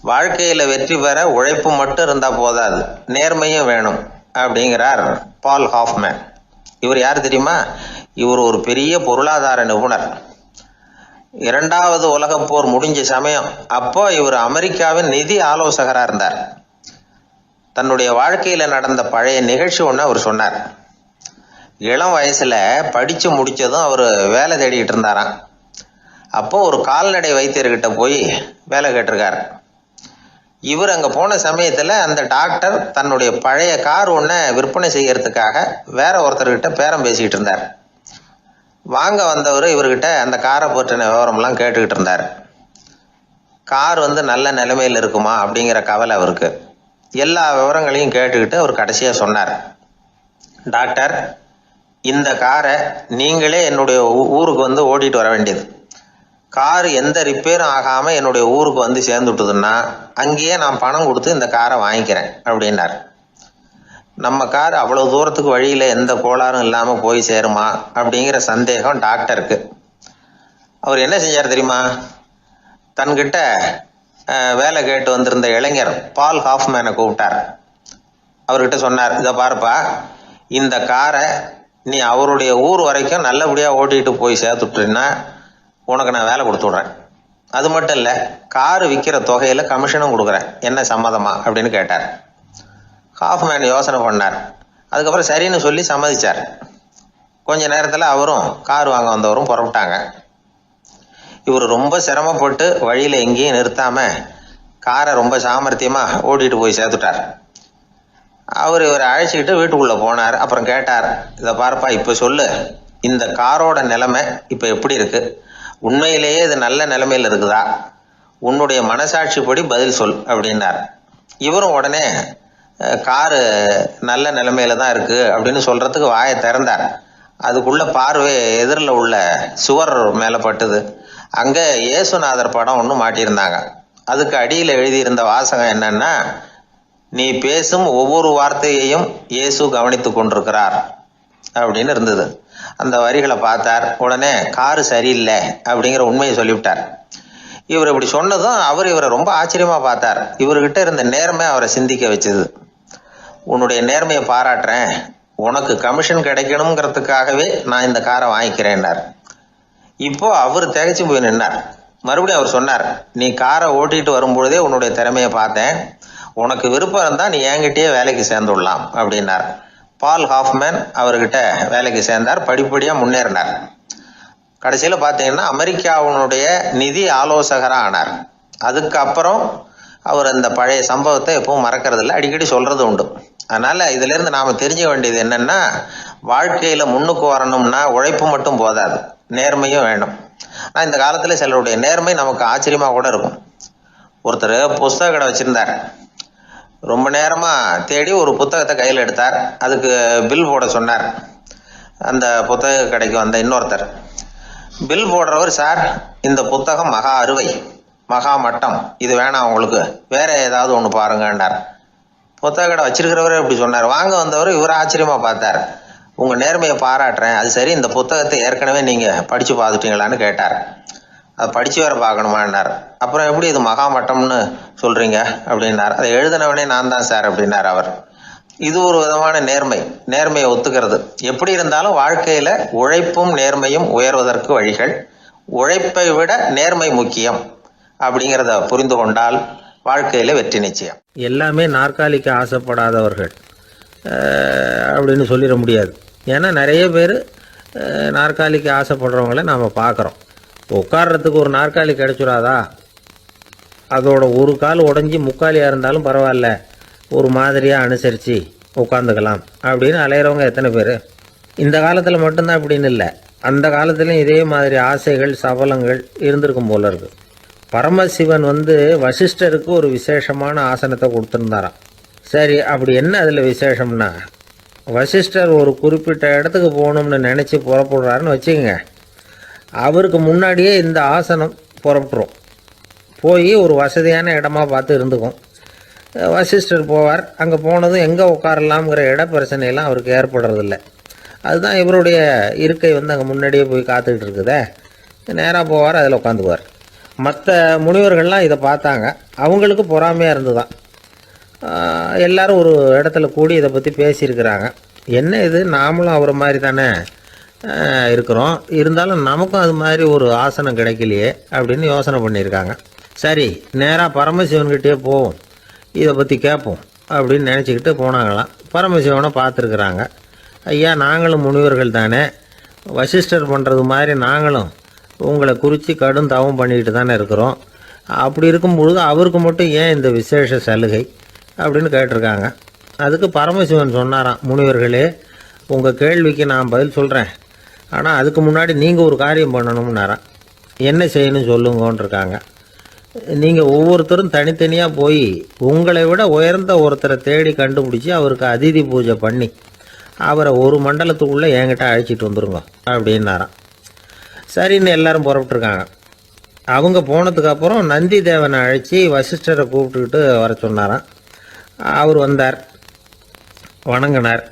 S1: வாழ்க்கையில வெற்றி பெற உழைப்பு மட்டும் இருந்தா போதாது, நேர்மையும் வேணும் அப்படிங்கிறார் பால் ஹாஃப்மேன். இவர் யார் தெரியுமா? இவர் ஒரு பெரிய பொருளாதார நிபுணர். 2வது உலகப் போர் முடிஞ்ச சமயம் அப்போ இவர் அமெரிக்காவின் நிதி ஆலோசகராக இருந்தார். தன்னுடைய வாழ்க்கையில நடந்த பழைய நிகழ்ச்சி ஒன்று அவர் சொன்னார். இளம் வயசுல படிச்சு முடிச்சதும் அவர் வேலை தேடிக்கிட்டு இருந்தாராம். அப்போ ஒரு கால்நடை வைத்தியர்கிட்ட போய் வேலை கேட்டிருக்காரு. இவர் அங்க போன சமயத்துல அந்த டாக்டர் தன்னுடைய பழைய கார் ஒன்றை விற்பனை செய்யறதுக்காக வேற ஒருத்தர்கிட்ட பேரம் பேசிக்கிட்டு இருந்தார். வாங்க வந்தவர் இவர்கிட்ட அந்த காரை பற்றின விவரம்லாம் கேட்டுக்கிட்டு இருந்தார். கார் நல்ல நிலைமையில் இருக்குமா அப்படிங்கிற கவலை அவருக்கு. எல்லா விவரங்களையும் கேட்டுக்கிட்டு அவர் கடைசியா சொன்னார், டாக்டர், இந்த காரை நீங்களே என்னுடைய ஊருக்கு ஓட்டிட்டு வர வேண்டியது. கார் எந்த ரிப்பேரும் ஆகாம என்னுடைய ஊருக்கு சேர்ந்துட்டுதுன்னா அங்கேயே நான் பணம் கொடுத்து இந்த காரை வாங்கிக்கிறேன் அப்படின்னார். நம்ம கார் அவ்வளவு தூரத்துக்கு வழியில் எந்த கோளாறும் இல்லாமல் போய் சேருமா அப்படிங்கிற சந்தேகம் டாக்டருக்கு. அவர் என்ன செஞ்சார் தெரியுமா? தன்கிட்ட வேலை கேட்டு வந்திருந்த இளைஞர் பால் ஹாஃப்மேனை கூப்பிட்டார். அவர்கிட்ட சொன்னார், இதை பாருப்பா, இந்த காரை நீ அவருடைய ஊர் வரைக்கும் நல்லபடியாக ஓட்டிகிட்டு போய் சேர்த்துட்டீங்கன்னா உனக்கு நான் வேலை கொடுத்து விட்றேன். அது மட்டும் இல்லை, காரு விற்கிற தொகையில் கமிஷனும் கொடுக்குறேன், என்ன சம்மதமா அப்படின்னு கேட்டார். ஹாஃப்மேன் யோசனை பண்ணார். அதுக்கப்புறம் சரின்னு சொல்லி சம்மதிச்சார். கொஞ்ச நேரத்தில் அவரும் கார் வாங்க வந்தவரும் புறப்பட்டாங்க. இவர் ரொம்ப சிரமப்பட்டு வழியில் எங்கேயும் நிறுத்தாமல் காரை ரொம்ப சாமர்த்தியமாக ஓட்டிகிட்டு போய் சேர்த்துட்டார். இவரை அழைச்சிக்கிட்டு வீட்டுக்குள்ளே போனார். அப்புறம் கேட்டார், இதை பார்ப்பா, இப்போ சொல்லு, இந்த காரோட நிலைமை இப்போ எப்படி இருக்குது? உண்மையிலேயே இது நல்ல நிலைமையில் இருக்குதா? உன்னுடைய மனசாட்சிப்படி பதில் சொல் அப்படின்னார். இவரும் உடனே காரு நல்ல நிலைமையில தான் இருக்குது அப்படின்னு சொல்கிறதுக்கு வாயை திறந்தார். அதுக்குள்ள பார்வை எதிரில் உள்ள சுவர் மேலே பட்டுது. அங்கே இயேசுநாதர் படம் ஒன்று மாட்டியிருந்தாங்க. அதுக்கு அடியில் எழுதியிருந்த வாசகம் என்னன்னா, நீ பேசும் ஒவ்வொரு வார்த்தையையும் இயேசு கவனித்து கொண்டிருக்கிறார் அப்படின்னு இருந்தது. அந்த வரிகளை பார்த்தார். உடனே காரு சரியில்லை அப்படிங்கிற உண்மையை சொல்லிவிட்டார். இவர் இப்படி சொன்னதும் இவரை ரொம்ப ஆச்சரியமா பார்த்தார். இவர்கிட்ட இருந்த நேர்மை அவரை சிந்திக்க வச்சது. உன்னுடைய நேர்மையை பாராட்டுறேன், உனக்கு கமிஷன் கிடைக்கணுங்கிறதுக்காகவே நான் இந்த காரை வாங்கிக்கிறேன்னார். இப்போ அவர் திகைச்சு போய் நின்னார். மறுபடியும் அவர் சொன்னார், நீ காரை ஓட்டிட்டு வரும்பொழுதே உன்னுடைய திறமையை பார்த்தேன், உனக்கு விருப்பம் இருந்தால் நீ என்கிட்டயே வேலைக்கு சேர்ந்துடலாம் அப்படின்னார். பால் ஹாஃப்மேன் அவர்கிட்ட வேலைக்கு சேர்ந்தார். படிப்படியாக முன்னேறினார். கடைசியில் பார்த்தீங்கன்னா அமெரிக்காவினுடைய நிதி ஆலோசகராக ஆனார். அதுக்கப்புறம் அவர் அந்த பழைய சம்பவத்தை எப்பவும் மறக்கறதில்ல, அடிக்கடி சொல்கிறது உண்டு. அதனால் இதிலேருந்து நாம் தெரிஞ்ச வேண்டியது என்னென்னா, வாழ்க்கையில் முன்னுக்கு வரணும்னா உழைப்பு மட்டும் போதாது, நேர்மையும் வேணும். ஆனால் இந்த காலத்தில் சிலருடைய நேர்மை நமக்கு ஆச்சரியமாக கூட இருக்கும். ஒருத்தர் புஸ்தக கடை வச்சுருந்தார். ரொம்ப நேரமாக தேடி ஒரு புத்தகத்தை கையில் எடுத்தார். அதுக்கு பில் போட சொன்னார். அந்த புத்தக கடைக்கு வந்த இன்னொருத்தர் பில் போடுறவர், சார் இந்த புத்தகம் மகா அறுவை, மகா மட்டம், இது வேணாம் உங்களுக்கு, வேற ஏதாவது ஒன்று பாருங்கன்னார். புத்தக கடை வச்சிருக்கிறவரே இப்படி சொன்னார். வாங்க வந்தவர் இவர் ஆச்சரியமாக பார்த்தார். உங்கள் நேர்மையை பாராட்டுறேன், அது சரி, இந்த புத்தகத்தை ஏற்கனவே நீங்கள் படித்து பார்த்துட்டீங்களான்னு கேட்டார். அதை படித்து வேற பார்க்கணுமான்னார். அப்புறம் எப்படி இது மகாமட்டம்னு சொல்கிறீங்க அப்படின்னார். அதை எழுதினவனே நான் தான் சார் அப்படின்னார் அவர். இது ஒரு விதமான நேர்மை, நேர்மையை ஒத்துக்கிறது. எப்படி இருந்தாலும் வாழ்க்கையில் உழைப்பும் நேர்மையும் உயர்வதற்கு வழிகள், உழைப்பை விட நேர்மை முக்கியம் அப்படிங்கிறத புரிந்து கொண்டால் வாழ்க்கையில் வெற்றி நிச்சயம். எல்லாமே நாற்காலிக்கு ஆசைப்படாதவர்கள் அப்படின்னு சொல்லிட முடியாது. ஏன்னா நிறைய பேர் நாற்காலிக்கு ஆசைப்படுறவங்கள நாம் பார்க்குறோம். உட்கார்றதுக்கு ஒரு நாற்காலி கிடைச்சிடாதா, அதோட ஒரு கால் உடஞ்சி முக்காலியாக இருந்தாலும் பரவாயில்ல, ஒரு மாதிரியாக அனுசரித்து உட்காந்துக்கலாம் அப்படின்னு அலையிறவங்க எத்தனை பேர்? இந்த காலத்தில் மட்டும்தான் அப்படின்னு இல்லை, அந்த காலத்துலேயும் இதே மாதிரி ஆசைகள் சபலங்கள் இருந்திருக்கும் போல இருக்கு. பரமசிவன் வசிஷ்டருக்கு ஒரு விசேஷமான ஆசனத்தை கொடுத்துருந்தாராம். சரி, அப்படி என்ன அதில் விசேஷம்னா, வசிஷ்டர் ஒரு குறிப்பிட்ட இடத்துக்கு போகணும்னு நினச்சி புறப்படுறாருன்னு வச்சுக்கோங்க. அவருக்கு முன்னாடியே இந்த ஆசனம் புறப்பட்டுரும். போய் ஒரு வசதியான இடமா பார்த்து இருந்துக்கும். வசிஷ்டர் போவார். அங்கே போனதும் எங்கே உட்காரலாம்ங்கிற இட பிரச்சனையெல்லாம் அவருக்கு ஏற்படுறதில்ல. அதுதான் இவருடைய இருக்கை அங்கே முன்னாடியே போய் காத்துக்கிட்டு இருக்குதே. நேராக போவார், அதில் உட்காந்துக்குவார். மற்ற முனிவர்கள்லாம் இதை பார்த்தாங்க. அவங்களுக்கு பொறாமையாக இருந்துதான். எல்லாரும் ஒரு இடத்துல கூடி இதை பற்றி பேசியிருக்கிறாங்க. என்ன இது, நாமளும் அவரை மாதிரி தானே இருக்கிறோம், இருந்தாலும் நமக்கும் அது மாதிரி ஒரு ஆசனம் கிடைக்கலையே அப்படின்னு யோசனை பண்ணியிருக்காங்க. சரி, நேராக பரமசிவன்கிட்டே போவோம், இதை பற்றி கேட்போம் அப்படின்னு நினச்சிக்கிட்டு போனாங்களாம். பரமசிவனை பார்த்துருக்குறாங்க. ஐயா, நாங்களும் முனிவர்கள் தானே, வசிஷ்டர் பண்ணுறது மாதிரி நாங்களும் உங்களை குறித்து கடும் தவம் பண்ணிக்கிட்டு தானே இருக்கிறோம். அப்படி இருக்கும்பொழுது அவருக்கு மட்டும் ஏன் இந்த விசேஷ சலுகை அப்படின்னு கேட்டிருக்காங்க. அதுக்கு பரமசிவன் சொன்னாராம், முனிவர்களே, உங்கள் கேள்விக்கு நான் பதில் சொல்கிறேன், ஆனால் அதுக்கு முன்னாடி நீங்கள் ஒரு காரியம் பண்ணணும்னாராம். என்ன செய்யணும் சொல்லுங்கன்றிருக்காங்க. நீங்கள் ஒவ்வொருத்தரும் தனித்தனியாக போய் உங்களை விட உயர்ந்த ஒருத்தரை தேடி கண்டுபிடிச்சி அவருக்கு அதிதி பூஜை பண்ணி அவரை ஒரு மண்டலத்துக்குள்ளே என்கிட்ட அழைச்சிட்டு வந்துருங்க அப்படின்னாராம். சரின்னு எல்லாரும் புறப்பட்டுருக்காங்க. அவங்க போனதுக்கப்புறம் நந்தி தேவனை அழைச்சி வசிஷ்டரை கூப்பிட்டுக்கிட்டு வர சொன்னாராம். அவர் வந்தார். வணங்கினார்.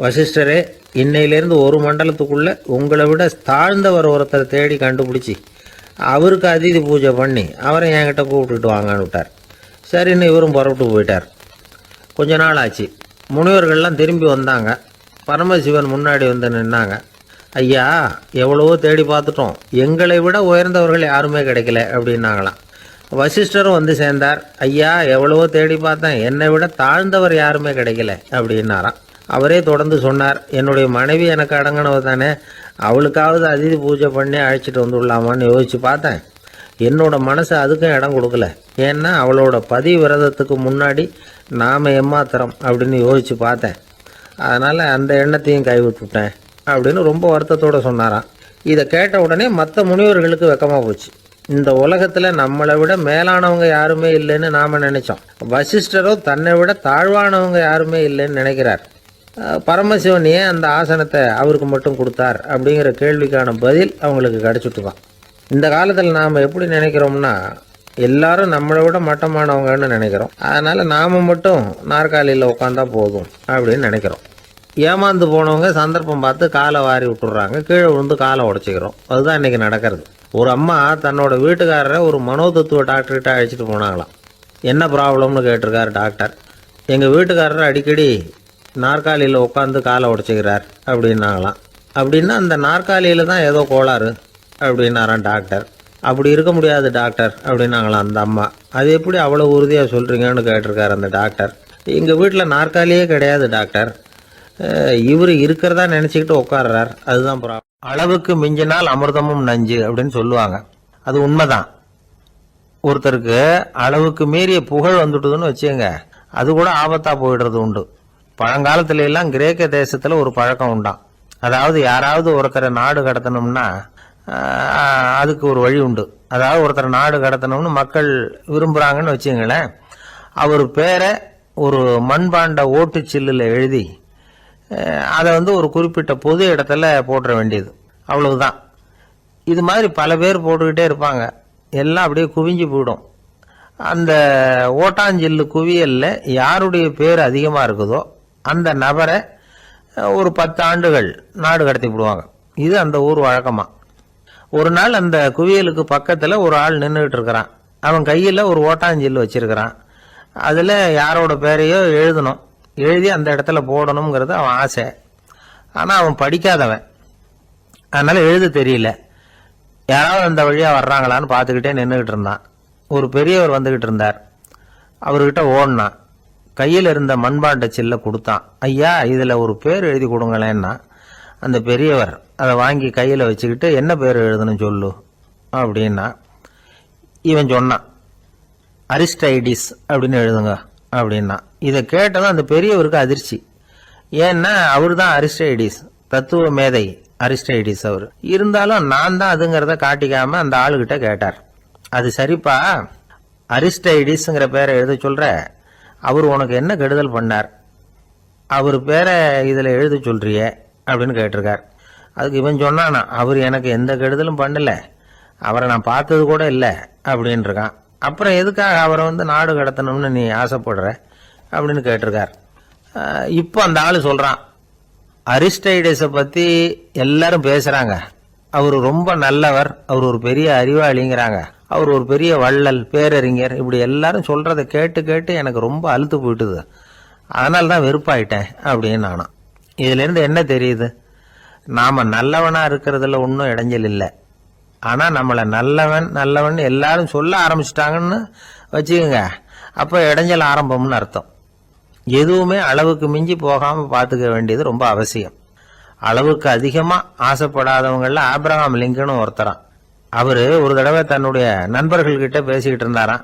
S1: வசிஷ்டரே, இன்னையிலேருந்து ஒரு மண்டலத்துக்குள்ளே உங்களை விட தாழ்ந்தவர் ஒருத்தரை தேடி கண்டுபிடிச்சி அவருக்கு அதிதி பூஜை பண்ணி அவரை என்கிட்ட கூப்பிட்டுட்டு வாங்கன்னு விட்டார். சரின்னு இவரும் புறப்பட்டு போயிட்டார். கொஞ்ச நாள் ஆச்சு. முனிவர்கள்லாம் திரும்பி வந்தாங்க. பரமசிவன் முன்னாடி வந்து நின்னாங்க. ஐயா, எவ்வளவோ தேடி பார்த்துட்டோம், எங்களை விட உயர்ந்தவர்கள் யாருமே கிடைக்கல அப்படின்னாங்களாம். வசிஷ்டரும் வந்து சேர்ந்தார். ஐயா, எவ்வளவோ தேடி பார்த்தேன், என்னை விட தாழ்ந்தவர் யாருமே கிடைக்கல அப்படின்னாராம். அவரே தொடர்ந்து சொன்னார், என்னுடைய மனைவி எனக்கு அடங்கினவ தானே, அவளுக்காவது அதிதி பூஜை பண்ணி அழைச்சிட்டு வந்துடலாமான்னு யோசித்து பார்த்தேன். என்னோட மனசு அதுக்கும் இடம் கொடுக்கல. ஏன்னா அவளோட பதிவிரதத்துக்கு முன்னாடி நாம் ஏமாத்திரம் அப்படின்னு யோசித்து பார்த்தேன். அதனால் அந்த எண்ணத்தையும் கைவிட்டுட்டேன் அப்படின்னு ரொம்ப வருத்தத்தோடு சொன்னாராம். இதை கேட்ட உடனே மற்ற முனிவர்களுக்கு வெக்கமாக போச்சு. இந்த உலகத்தில் நம்மளை விட மேலானவங்க யாருமே இல்லைன்னு நாம் நினைச்சோம். வசிஷ்டரோ தன்னை விட தாழ்வானவங்க யாருமே இல்லைன்னு நினைக்கிறார். பரமசிவன் ஏன் அந்த ஆசனத்தை அவருக்கு மட்டும் கொடுத்தார் அப்படிங்கிற கேள்விக்கான பதில் அவங்களுக்கு கிடச்சிட்டுதான். இந்த காலத்தில் நாம் எப்படி நினைக்கிறோம்னா, எல்லாரும் நம்மளை விட மட்டமானவங்கன்னு நினைக்கிறோம். அதனால் நாம் மட்டும் நாற்காலியில் உட்காந்தா போதும் அப்படின்னு நினைக்கிறோம். ஏமாந்து போனவங்க சந்தர்ப்பம் பார்த்து காலை வாரி விட்டுடுறாங்க, கீழே விழுந்து காலை உடச்சிக்கிறோம். அதுதான் இன்றைக்கி நடக்கிறது. ஒரு அம்மா தன்னோட வீட்டுக்காரரை ஒரு மனோதத்துவ டாக்டர்கிட்ட அழைச்சிட்டு போனாங்களாம். என்ன ப்ராப்ளம்னு கேட்டிருக்காரு டாக்டர். எங்கள் வீட்டுக்காரர் அடிக்கடி நாற்காலியில் உட்காந்து காலை உடச்சிக்கிறார் அப்படின்னாங்களாம். அப்படின்னா அந்த நாற்காலியில் தான் ஏதோ கோளாறு அப்படின்னாரான் டாக்டர். அப்படி இருக்க முடியாது டாக்டர் அப்படின்னாங்களாம் அந்த அம்மா. அது எப்படி அவ்வளோ உறுதியாக சொல்கிறீங்கன்னு கேட்டிருக்காரு அந்த டாக்டர். எங்கள் வீட்டில் நாற்காலியே கிடையாது டாக்டர், இவர் இருக்கிறதா நினச்சிக்கிட்டு உட்கார்றார், அதுதான் ப்ராப்ளம். அளவுக்கு மிஞ்சினால் அமிர்தமும் நஞ்சு அப்படின்னு சொல்லுவாங்க. அது உண்மைதான். ஒருத்தருக்கு அளவுக்கு மீறிய புகழ் வந்துட்டுதுன்னு வச்சுங்க, அது கூட ஆபத்தாக போயிடுறது உண்டு. பழங்காலத்துல எல்லாம் கிரேக்க தேசத்தில் ஒரு பழக்கம் உண்டாம். அதாவது யாராவது ஒருத்தரை நாடு கடத்தணும்னா அதுக்கு ஒரு வழி உண்டு. அதாவது ஒருத்தரை நாடு கடத்தணும்னு மக்கள் விரும்புகிறாங்கன்னு வச்சுங்களேன், அவர் பேரை ஒரு மண்பாண்ட ஓட்டு சில்லில் எழுதி அதை ஒரு குறிப்பிட்ட பொது இடத்துல போட்டுற வேண்டியது, அவ்வளவுதான். இது மாதிரி பல பேர் போட்டுக்கிட்டே இருப்பாங்க, எல்லாம் அப்படியே குவிஞ்சு போயிடும். அந்த ஓட்டாஞ்சில்லு குவியலில் யாருடைய பேர் அதிகமாக இருக்குதோ அந்த நபரை ஒரு 10 ஆண்டுகள் நாடு கடத்தி விடுவாங்க. இது அந்த ஊர் வழக்கமாக. ஒரு நாள் அந்த குவியலுக்கு பக்கத்தில் ஒரு ஆள் நின்றுட்டு இருக்கிறான். அவன் கையில் ஒரு ஓட்டாஞ்சில்லு வச்சிருக்கிறான். அதில் யாரோட பேரையோ எழுதணும், எழுதி அந்த இடத்துல போடணுங்கிறது அவன் ஆசை. ஆனால் அவன் படிக்காதவன், அதனால் எழுத தெரியல. யாராவது அந்த வழியாக வர்றாங்களான்னு பார்த்துக்கிட்டே நின்றுக்கிட்டு இருந்தான். ஒரு பெரியவர் வந்துக்கிட்டு இருந்தார். அவர்கிட்ட ஓடினான். கையில் இருந்த மண்பாண்ட சில்லை கொடுத்தான். ஐயா, இதில் ஒரு பேர் எழுதி கொடுங்களேன்னா அந்த பெரியவர் அதை வாங்கி கையில் வச்சுக்கிட்டு, என்ன பேர் எழுதணும் சொல்லு அப்படின்னா. இவன் சொன்னான், அரிஸ்டைடிஸ் அப்படின்னு எழுதுங்க அப்படின்னா. இதை கேட்டதும் அந்த பெரியவருக்கு அதிர்ச்சி. ஏன்னா அவர் தான் அரிஸ்டைடிஸ், தத்துவ மேதை அரிஸ்டைடிஸ் அவர். இருந்தாலும் நான் தான் அதுங்கிறத காட்டிக்காம அந்த ஆளுகிட்ட கேட்டார். அது சரிப்பா, அரிஸ்டைடிஸ்ங்கிற பேரை எழுத சொல்ற, அவர் உனக்கு என்ன கெடுதல் பண்ணார், அவர் பேரை இதில் எழுத சொல்றியே அப்படின்னு கேட்டிருக்கார். அதுக்கு இவன் சொன்னானா, அவர் எனக்கு எந்த கெடுதலும் பண்ணல, அவரை நான் பார்த்தது கூட இல்லை அப்படின்னு இருக்கான். அப்புறம் எதுக்காக அவரை நாடு கடத்தணும்னு நீ ஆசைப்படுற அப்படின்னு கேட்டிருக்கார். இப்போ அந்த ஆள் சொல்கிறான், அரிஸ்டைடஸை பற்றி எல்லாரும் பேசுகிறாங்க, அவர் ரொம்ப நல்லவர், அவர் ஒரு பெரிய அறிவாளிங்கிறாங்க, அவர் ஒரு பெரிய வள்ளல், பேரறிஞர், இப்படி எல்லாரும் சொல்கிறத கேட்டு கேட்டு எனக்கு ரொம்ப அழுத்து போயிட்டுது, அதனால தான் வெறுப்பாயிட்டேன் அப்படின்னு நானும். இதிலேருந்து என்ன தெரியுது, நாம் நல்லவனாக இருக்கிறதுல ஒன்றும் இடைஞ்சல் இல்லை. ஆனால் நம்மளை நல்லவன் நல்லவன் எல்லாரும் சொல்ல ஆரம்பிச்சிட்டாங்கன்னு வச்சுக்கோங்க, அப்போ இடைஞ்சல் ஆரம்பம்னு அர்த்தம். எதுவுமே அளவுக்கு மிஞ்சி போகாமல் பார்த்துக்க வேண்டியது ரொம்ப அவசியம். அளவுக்கு அதிகமாக ஆசைப்படாதவங்களில் ஆப்ரஹாம் லிங்கனும் ஒருத்தரான். அவர் ஒரு தடவை தன்னுடைய நண்பர்கள்கிட்ட பேசிக்கிட்டு இருந்தாராம்.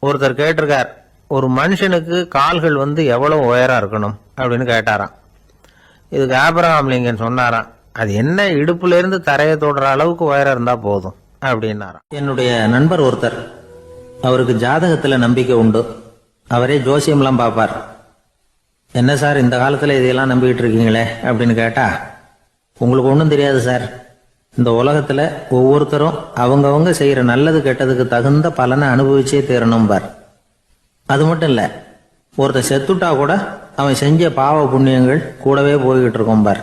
S1: ஒருத்தர் கேட்டிருக்கார், ஒரு மனுஷனுக்கு கால்கள் எவ்வளோ உயரம் இருக்கணும் அப்படின்னு கேட்டாராம். இதுக்கு ஆப்ரஹாம் லிங்கன் சொன்னாராம், அது என்ன, இடுப்புலேருந்து தரையை தொடுற அளவுக்கு உயரம் இருந்தால் போதும் அப்படின்னாராம். என்னுடைய நண்பர் ஒருத்தர், அவருக்கு ஜாதகத்தில் நம்பிக்கை உண்டு, அவரே ஜோசியம்லாம் பார்ப்பார். என்ன சார் இந்த காலத்தில் இதையெல்லாம் நம்பிக்கிட்டு இருக்கீங்களே அப்படின்னு கேட்டால், உங்களுக்கு ஒன்றும் தெரியாது சார், இந்த உலகத்தில் ஒவ்வொருத்தரும் அவங்கவங்க செய்கிற நல்லது கெட்டதுக்கு தகுந்த பலனை அனுபவிச்சே தீரணும் பார். அது மட்டும் இல்லை, ஒருத்தன் செத்துட்டா கூட அவன் செஞ்ச பாவ புண்ணியங்கள் கூடவே போய்கிட்டு இருக்கும் பார்.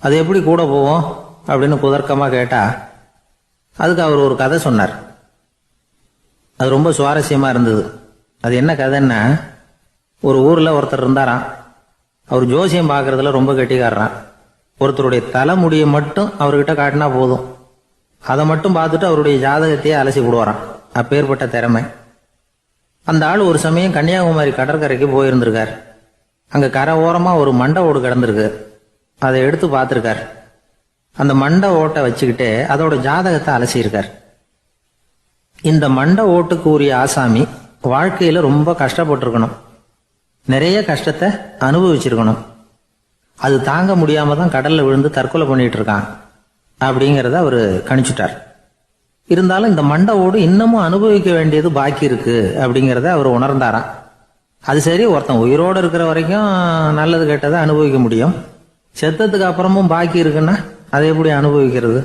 S1: அது எப்படி கூட போவோம் அப்படின்னு குதர்க்கமாக கேட்டா அதுக்கு அவர் ஒரு கதை சொன்னார். அது ரொம்ப சுவாரஸ்யமா இருந்தது. அது என்ன கதைன்னா, ஒரு ஊர்ல ஒருத்தர் இருந்தாராம். அவர் ஜோசியம் பார்க்கறதுல ரொம்ப கெட்டிக்காரரான். ஒருத்தருடைய தலைமுடியை மட்டும் அவர்கிட்ட காட்டினா போதும், அதை மட்டும் பார்த்துட்டு அவருடைய ஜாதகத்தையே அலசி விடுவாராம். அப்பேற்பட்ட திறமை. அந்த ஆள் ஒரு சமயம் கன்னியாகுமரி கடற்கரைக்கு போயிருந்திருக்கார். அங்க கரை ஓரமா ஒரு மண்டை ஓடு கிடந்திருக்கு. அதை எடுத்து பார்த்திருக்கார். அந்த மண்டை ஓட்டை வச்சுக்கிட்டே அதோட ஜாதகத்தை அலசியிருக்கார். இந்த மண்டை ஓட்டுக்கு உரிய ஆசாமி வாழ்க்கையில ரொம்ப கஷ்டப்பட்டிருக்கணும், நிறைய கஷ்டத்தை அனுபவிச்சிருக்கணும். அது தாங்க முடியாம தான் கடல்ல விழுந்து தற்கொலை பண்ணிட்டு இருக்கான் அப்படிங்கிறத அவரு கணிச்சுட்டார். இருந்தாலும் இந்த மண்டை ஓடு இன்னமும் அனுபவிக்க வேண்டியது பாக்கி இருக்கு அப்படிங்கிறத அவர் உணர்ந்தாராம். அது சரி, ஒருத்தன் உயிரோடு இருக்கிற வரைக்கும் நல்லது கெட்டதை அனுபவிக்க முடியும், செத்ததுக்கு அப்புறமும் பாக்கி இருக்குன்னா அதை எப்படி அனுபவிக்கிறது?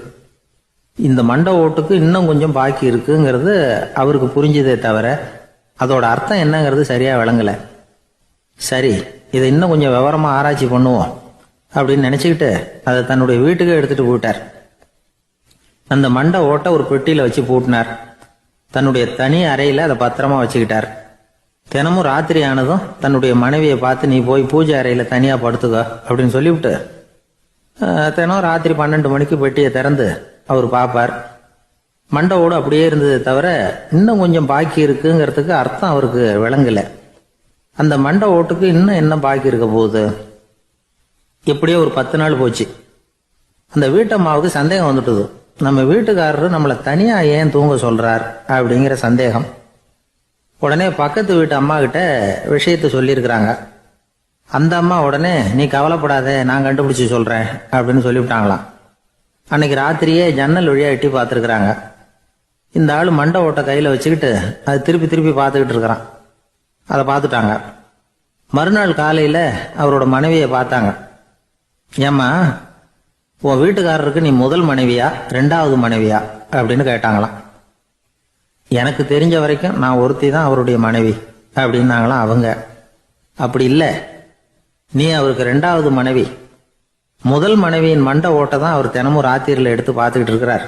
S1: இந்த மண்டை ஓட்டுக்கு இன்னும் கொஞ்சம் பாக்கி இருக்குங்கிறது அவருக்கு புரிஞ்சதே தவிர அதோட அர்த்தம் என்னங்கிறது சரியா விளங்கல. சரி, இதை இன்னும் கொஞ்சம் விவரமா ஆராய்ச்சி பண்ணுவோம் அப்படின்னு நினைச்சுக்கிட்டு அதை தன்னுடைய வீட்டுக்கு எடுத்துட்டு போயிட்டார். அந்த மண்டை ஓட்டை ஒரு பெட்டியில வச்சு பூட்டினார். தன்னுடைய தனி அறையில அதை பத்திரமா வச்சுக்கிட்டார். தினமும் ராத்திரி ஆனதும் தன்னுடைய மனைவியை பார்த்து, நீ போய் பூஜை அறையில தனியா படுத்துக்க அப்படின்னு சொல்லிவிட்டு தினம் ராத்திரி 12 மணிக்கு பெட்டியை திறந்து அவர் பார்ப்பார். மண்டை ஓடு அப்படியே இருந்தது தவிர இன்னும் கொஞ்சம் பாக்கி இருக்குங்கிறதுக்கு அர்த்தம் அவருக்கு விளங்கல. அந்த மண்டை ஓட்டுக்கு இன்னும் என்ன பாக்கி இருக்க போகுது? எப்படியோ ஒரு 10 நாள் போச்சு. அந்த வீட்டம்மாவுக்கு சந்தேகம் வந்துட்டுது. நம்ம வீட்டுக்காரரு நம்மளை தனியா ஏன் தூங்க சொல்றார் அப்படிங்கிற சந்தேகம். உடனே பக்கத்து வீட்டு அம்மா கிட்ட விஷயத்த சொல்லியிருக்கிறாங்க. அந்த அம்மா உடனே, நீ கவலைப்படாத, நான் கண்டுபிடிச்சு சொல்றேன் அப்படின்னு சொல்லிவிட்டாங்களாம். அன்னைக்கு ராத்திரியே ஜன்னல் வழியா எட்டி பார்த்துருக்குறாங்க. இந்த ஆள் மண்டை ஓட்டை கையில வச்சுக்கிட்டு அது திருப்பி திருப்பி பார்த்துக்கிட்டு இருக்கிறான். அதை பார்த்துட்டாங்க. மறுநாள் காலையில அவரோட மனைவியை பார்த்தாங்க. ஏம்மா, உன் வீட்டுக்காரருக்கு நீ முதல் மனைவியா 2வது மனைவியா அப்படின்னு கேட்டாங்களாம். எனக்கு தெரிஞ்ச வரைக்கும் நான் ஒருத்தி தான் அவருடைய மனைவி அப்படின்னாங்களாம் அவங்க. அப்படி இல்லை, நீ அவருக்கு 2வது மனைவி. முதல் மனைவியின் மண்டை ஓட்டை தான் அவர் தினமும் ராத்திரியில் எடுத்து பார்த்துக்கிட்டு இருக்கிறார்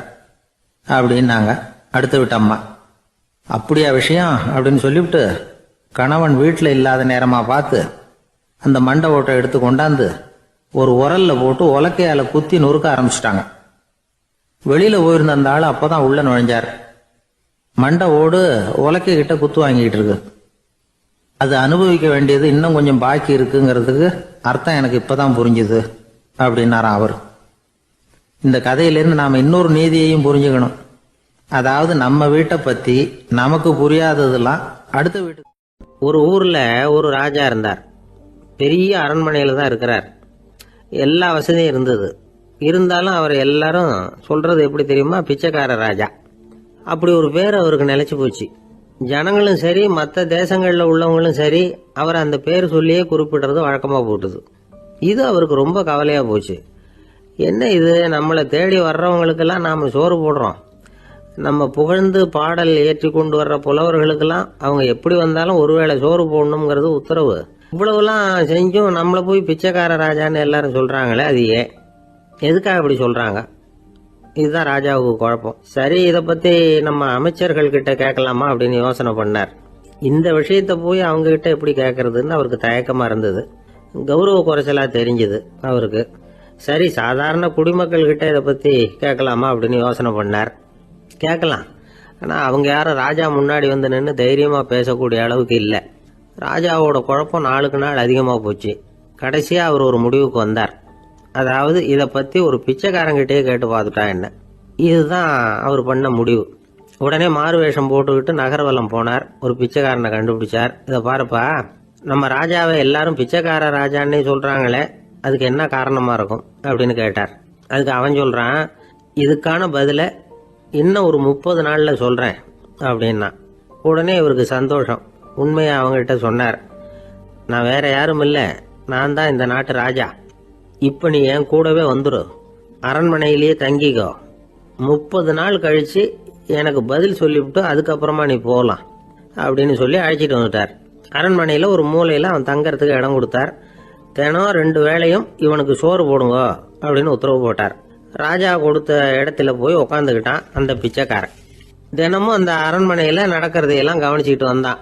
S1: அப்படின்னாங்க அடுத்த வீட்டு அம்மா. அப்படியா விஷயம் அப்படின்னு சொல்லிவிட்டு கணவன் வீட்டில் இல்லாத நேரமா பார்த்து அந்த மண்டை ஓட்டை எடுத்து கொண்டாந்து ஒரு உரல்ல போட்டு உலக்கையால குத்தி நொறுக்க ஆரம்பிச்சிட்டாங்க. வெளியில போயிருந்த அந்த ஆள் அப்பதான் உள்ள நுழைஞ்சார். மண்டை ஓடு உலக்கை கிட்ட குத்து வாங்கிட்டு இருக்கு. அது அனுபவிக்க வேண்டியது இன்னும் கொஞ்சம் பாக்கி இருக்குங்கிறதுக்கு அர்த்தம் எனக்கு இப்பதான் புரிஞ்சுது அப்படின்னாராம் அவர். இந்த கதையிலிருந்து நாம இன்னொரு நீதியையும் புரிஞ்சுக்கணும். அதாவது நம்ம வீட்டை பத்தி நமக்கு புரியாததெல்லாம் அடுத்த வீட்டு. ஒரு ஊர்ல ஒரு ராஜா இருந்தார். பெரிய அரண்மனையில தான் இருக்கிறார். எல்லா வசதியும் இருந்தது. இருந்தாலும் அவர் எல்லாரும் சொல்றது எப்படி தெரியுமா, பிச்சைக்கார ராஜா. அப்படி ஒரு பேர் அவருக்கு நிலைச்சு போச்சு. ஜனங்களும் சரி, மற்ற தேசங்களில் உள்ளவங்களும் சரி, அவர் அந்த பேர் சொல்லியே குறிப்பிடுறது வழக்கமா போட்டுது. இது அவருக்கு ரொம்ப கவலையா போச்சு. என்ன இது, நம்மளை தேடி வர்றவங்களுக்கெல்லாம் நாம சோறு போடுறோம், நம்ம புகழ்ந்து பாடல் ஏற்றி கொண்டு வர்ற புலவர்களுக்கெல்லாம் அவங்க எப்படி வந்தாலும் ஒருவேளை சோறு போடணுங்கிறது உத்தரவு. இவ்வளவுலாம் செஞ்சும் நம்மளை போய் பிச்சைக்கார ராஜான்னு எல்லாரும் சொல்றாங்களே, அது ஏன், எதுக்காக இப்படி சொல்றாங்க? இதுதான் ராஜாவுக்கு குழப்பம். சரி, இதை பத்தி நம்ம அமைச்சர்கள் கிட்ட கேட்கலாமா அப்படின்னு யோசனை பண்ணார். இந்த விஷயத்த போய் அவங்க கிட்ட எப்படி கேட்கறதுன்னு அவருக்கு தயக்கமா இருந்தது. கௌரவ குறைச்சலா தெரிஞ்சது அவருக்கு. சரி, சாதாரண குடிமக்கள் கிட்ட இதை பத்தி கேட்கலாமா அப்படின்னு யோசனை பண்ணார். கேட்கலாம், ஆனா அவங்க யாரும் ராஜா முன்னாடி வந்து நின்று தைரியமா பேசக்கூடிய அளவுக்கு இல்லை. ராஜாவோட குழப்பம் நாளுக்கு நாள் அதிகமா போச்சு. கடைசியா அவர் ஒரு முடிவுக்கு வந்தார். அதாவது இதை பத்தி ஒரு பிச்சைக்காரங்கிட்டே கேட்டு பார்த்துட்டா என்ன. இதுதான் அவர் பண்ண முடிவு. உடனே மாறு வேஷம் போட்டுக்கிட்டு நகர்வலம் போனார். ஒரு பிச்சைக்காரனை கண்டுபிடிச்சார். இதை பாருப்பா, நம்ம ராஜாவை எல்லாரும் பிச்சைக்கார ராஜான்னே சொல்றாங்களே, அதுக்கு என்ன காரணமா இருக்கும் அப்படின்னு கேட்டார். அதுக்கு அவன் சொல்றான், இதுக்கான பதில இன்னும் ஒரு 30 நாள்ல சொல்றேன் அப்படின்னா. உடனே இவருக்கு சந்தோஷம். உண்மையை அவங்ககிட்ட சொன்னார். நான் வேற யாரும் இல்லை, நான் தான் இந்த நாட்டு ராஜா. இப்ப நீ என் கூடவே வந்துரு, அரண்மனையிலேயே தங்கிக்கோ. 30 நாள் கழிச்சு எனக்கு பதில் சொல்லிவிட்டு அதுக்கப்புறமா நீ போகலாம் அப்படின்னு சொல்லி அழைச்சிட்டு வந்துட்டார்.
S2: அரண்மனையில் ஒரு மூலையில் அவன் தங்கறதுக்கு இடம் கொடுத்தார். தினம் 2 வேளையும் இவனுக்கு சோறு போடுங்க அப்படின்னு உத்தரவு போட்டார். ராஜா கொடுத்த இடத்துல போய் உக்காந்துக்கிட்டான் அந்த பிச்சைக்காரன். தினமும் அந்த அரண்மனையில் நடக்கிறதையெல்லாம் கவனிச்சுக்கிட்டு வந்தான்.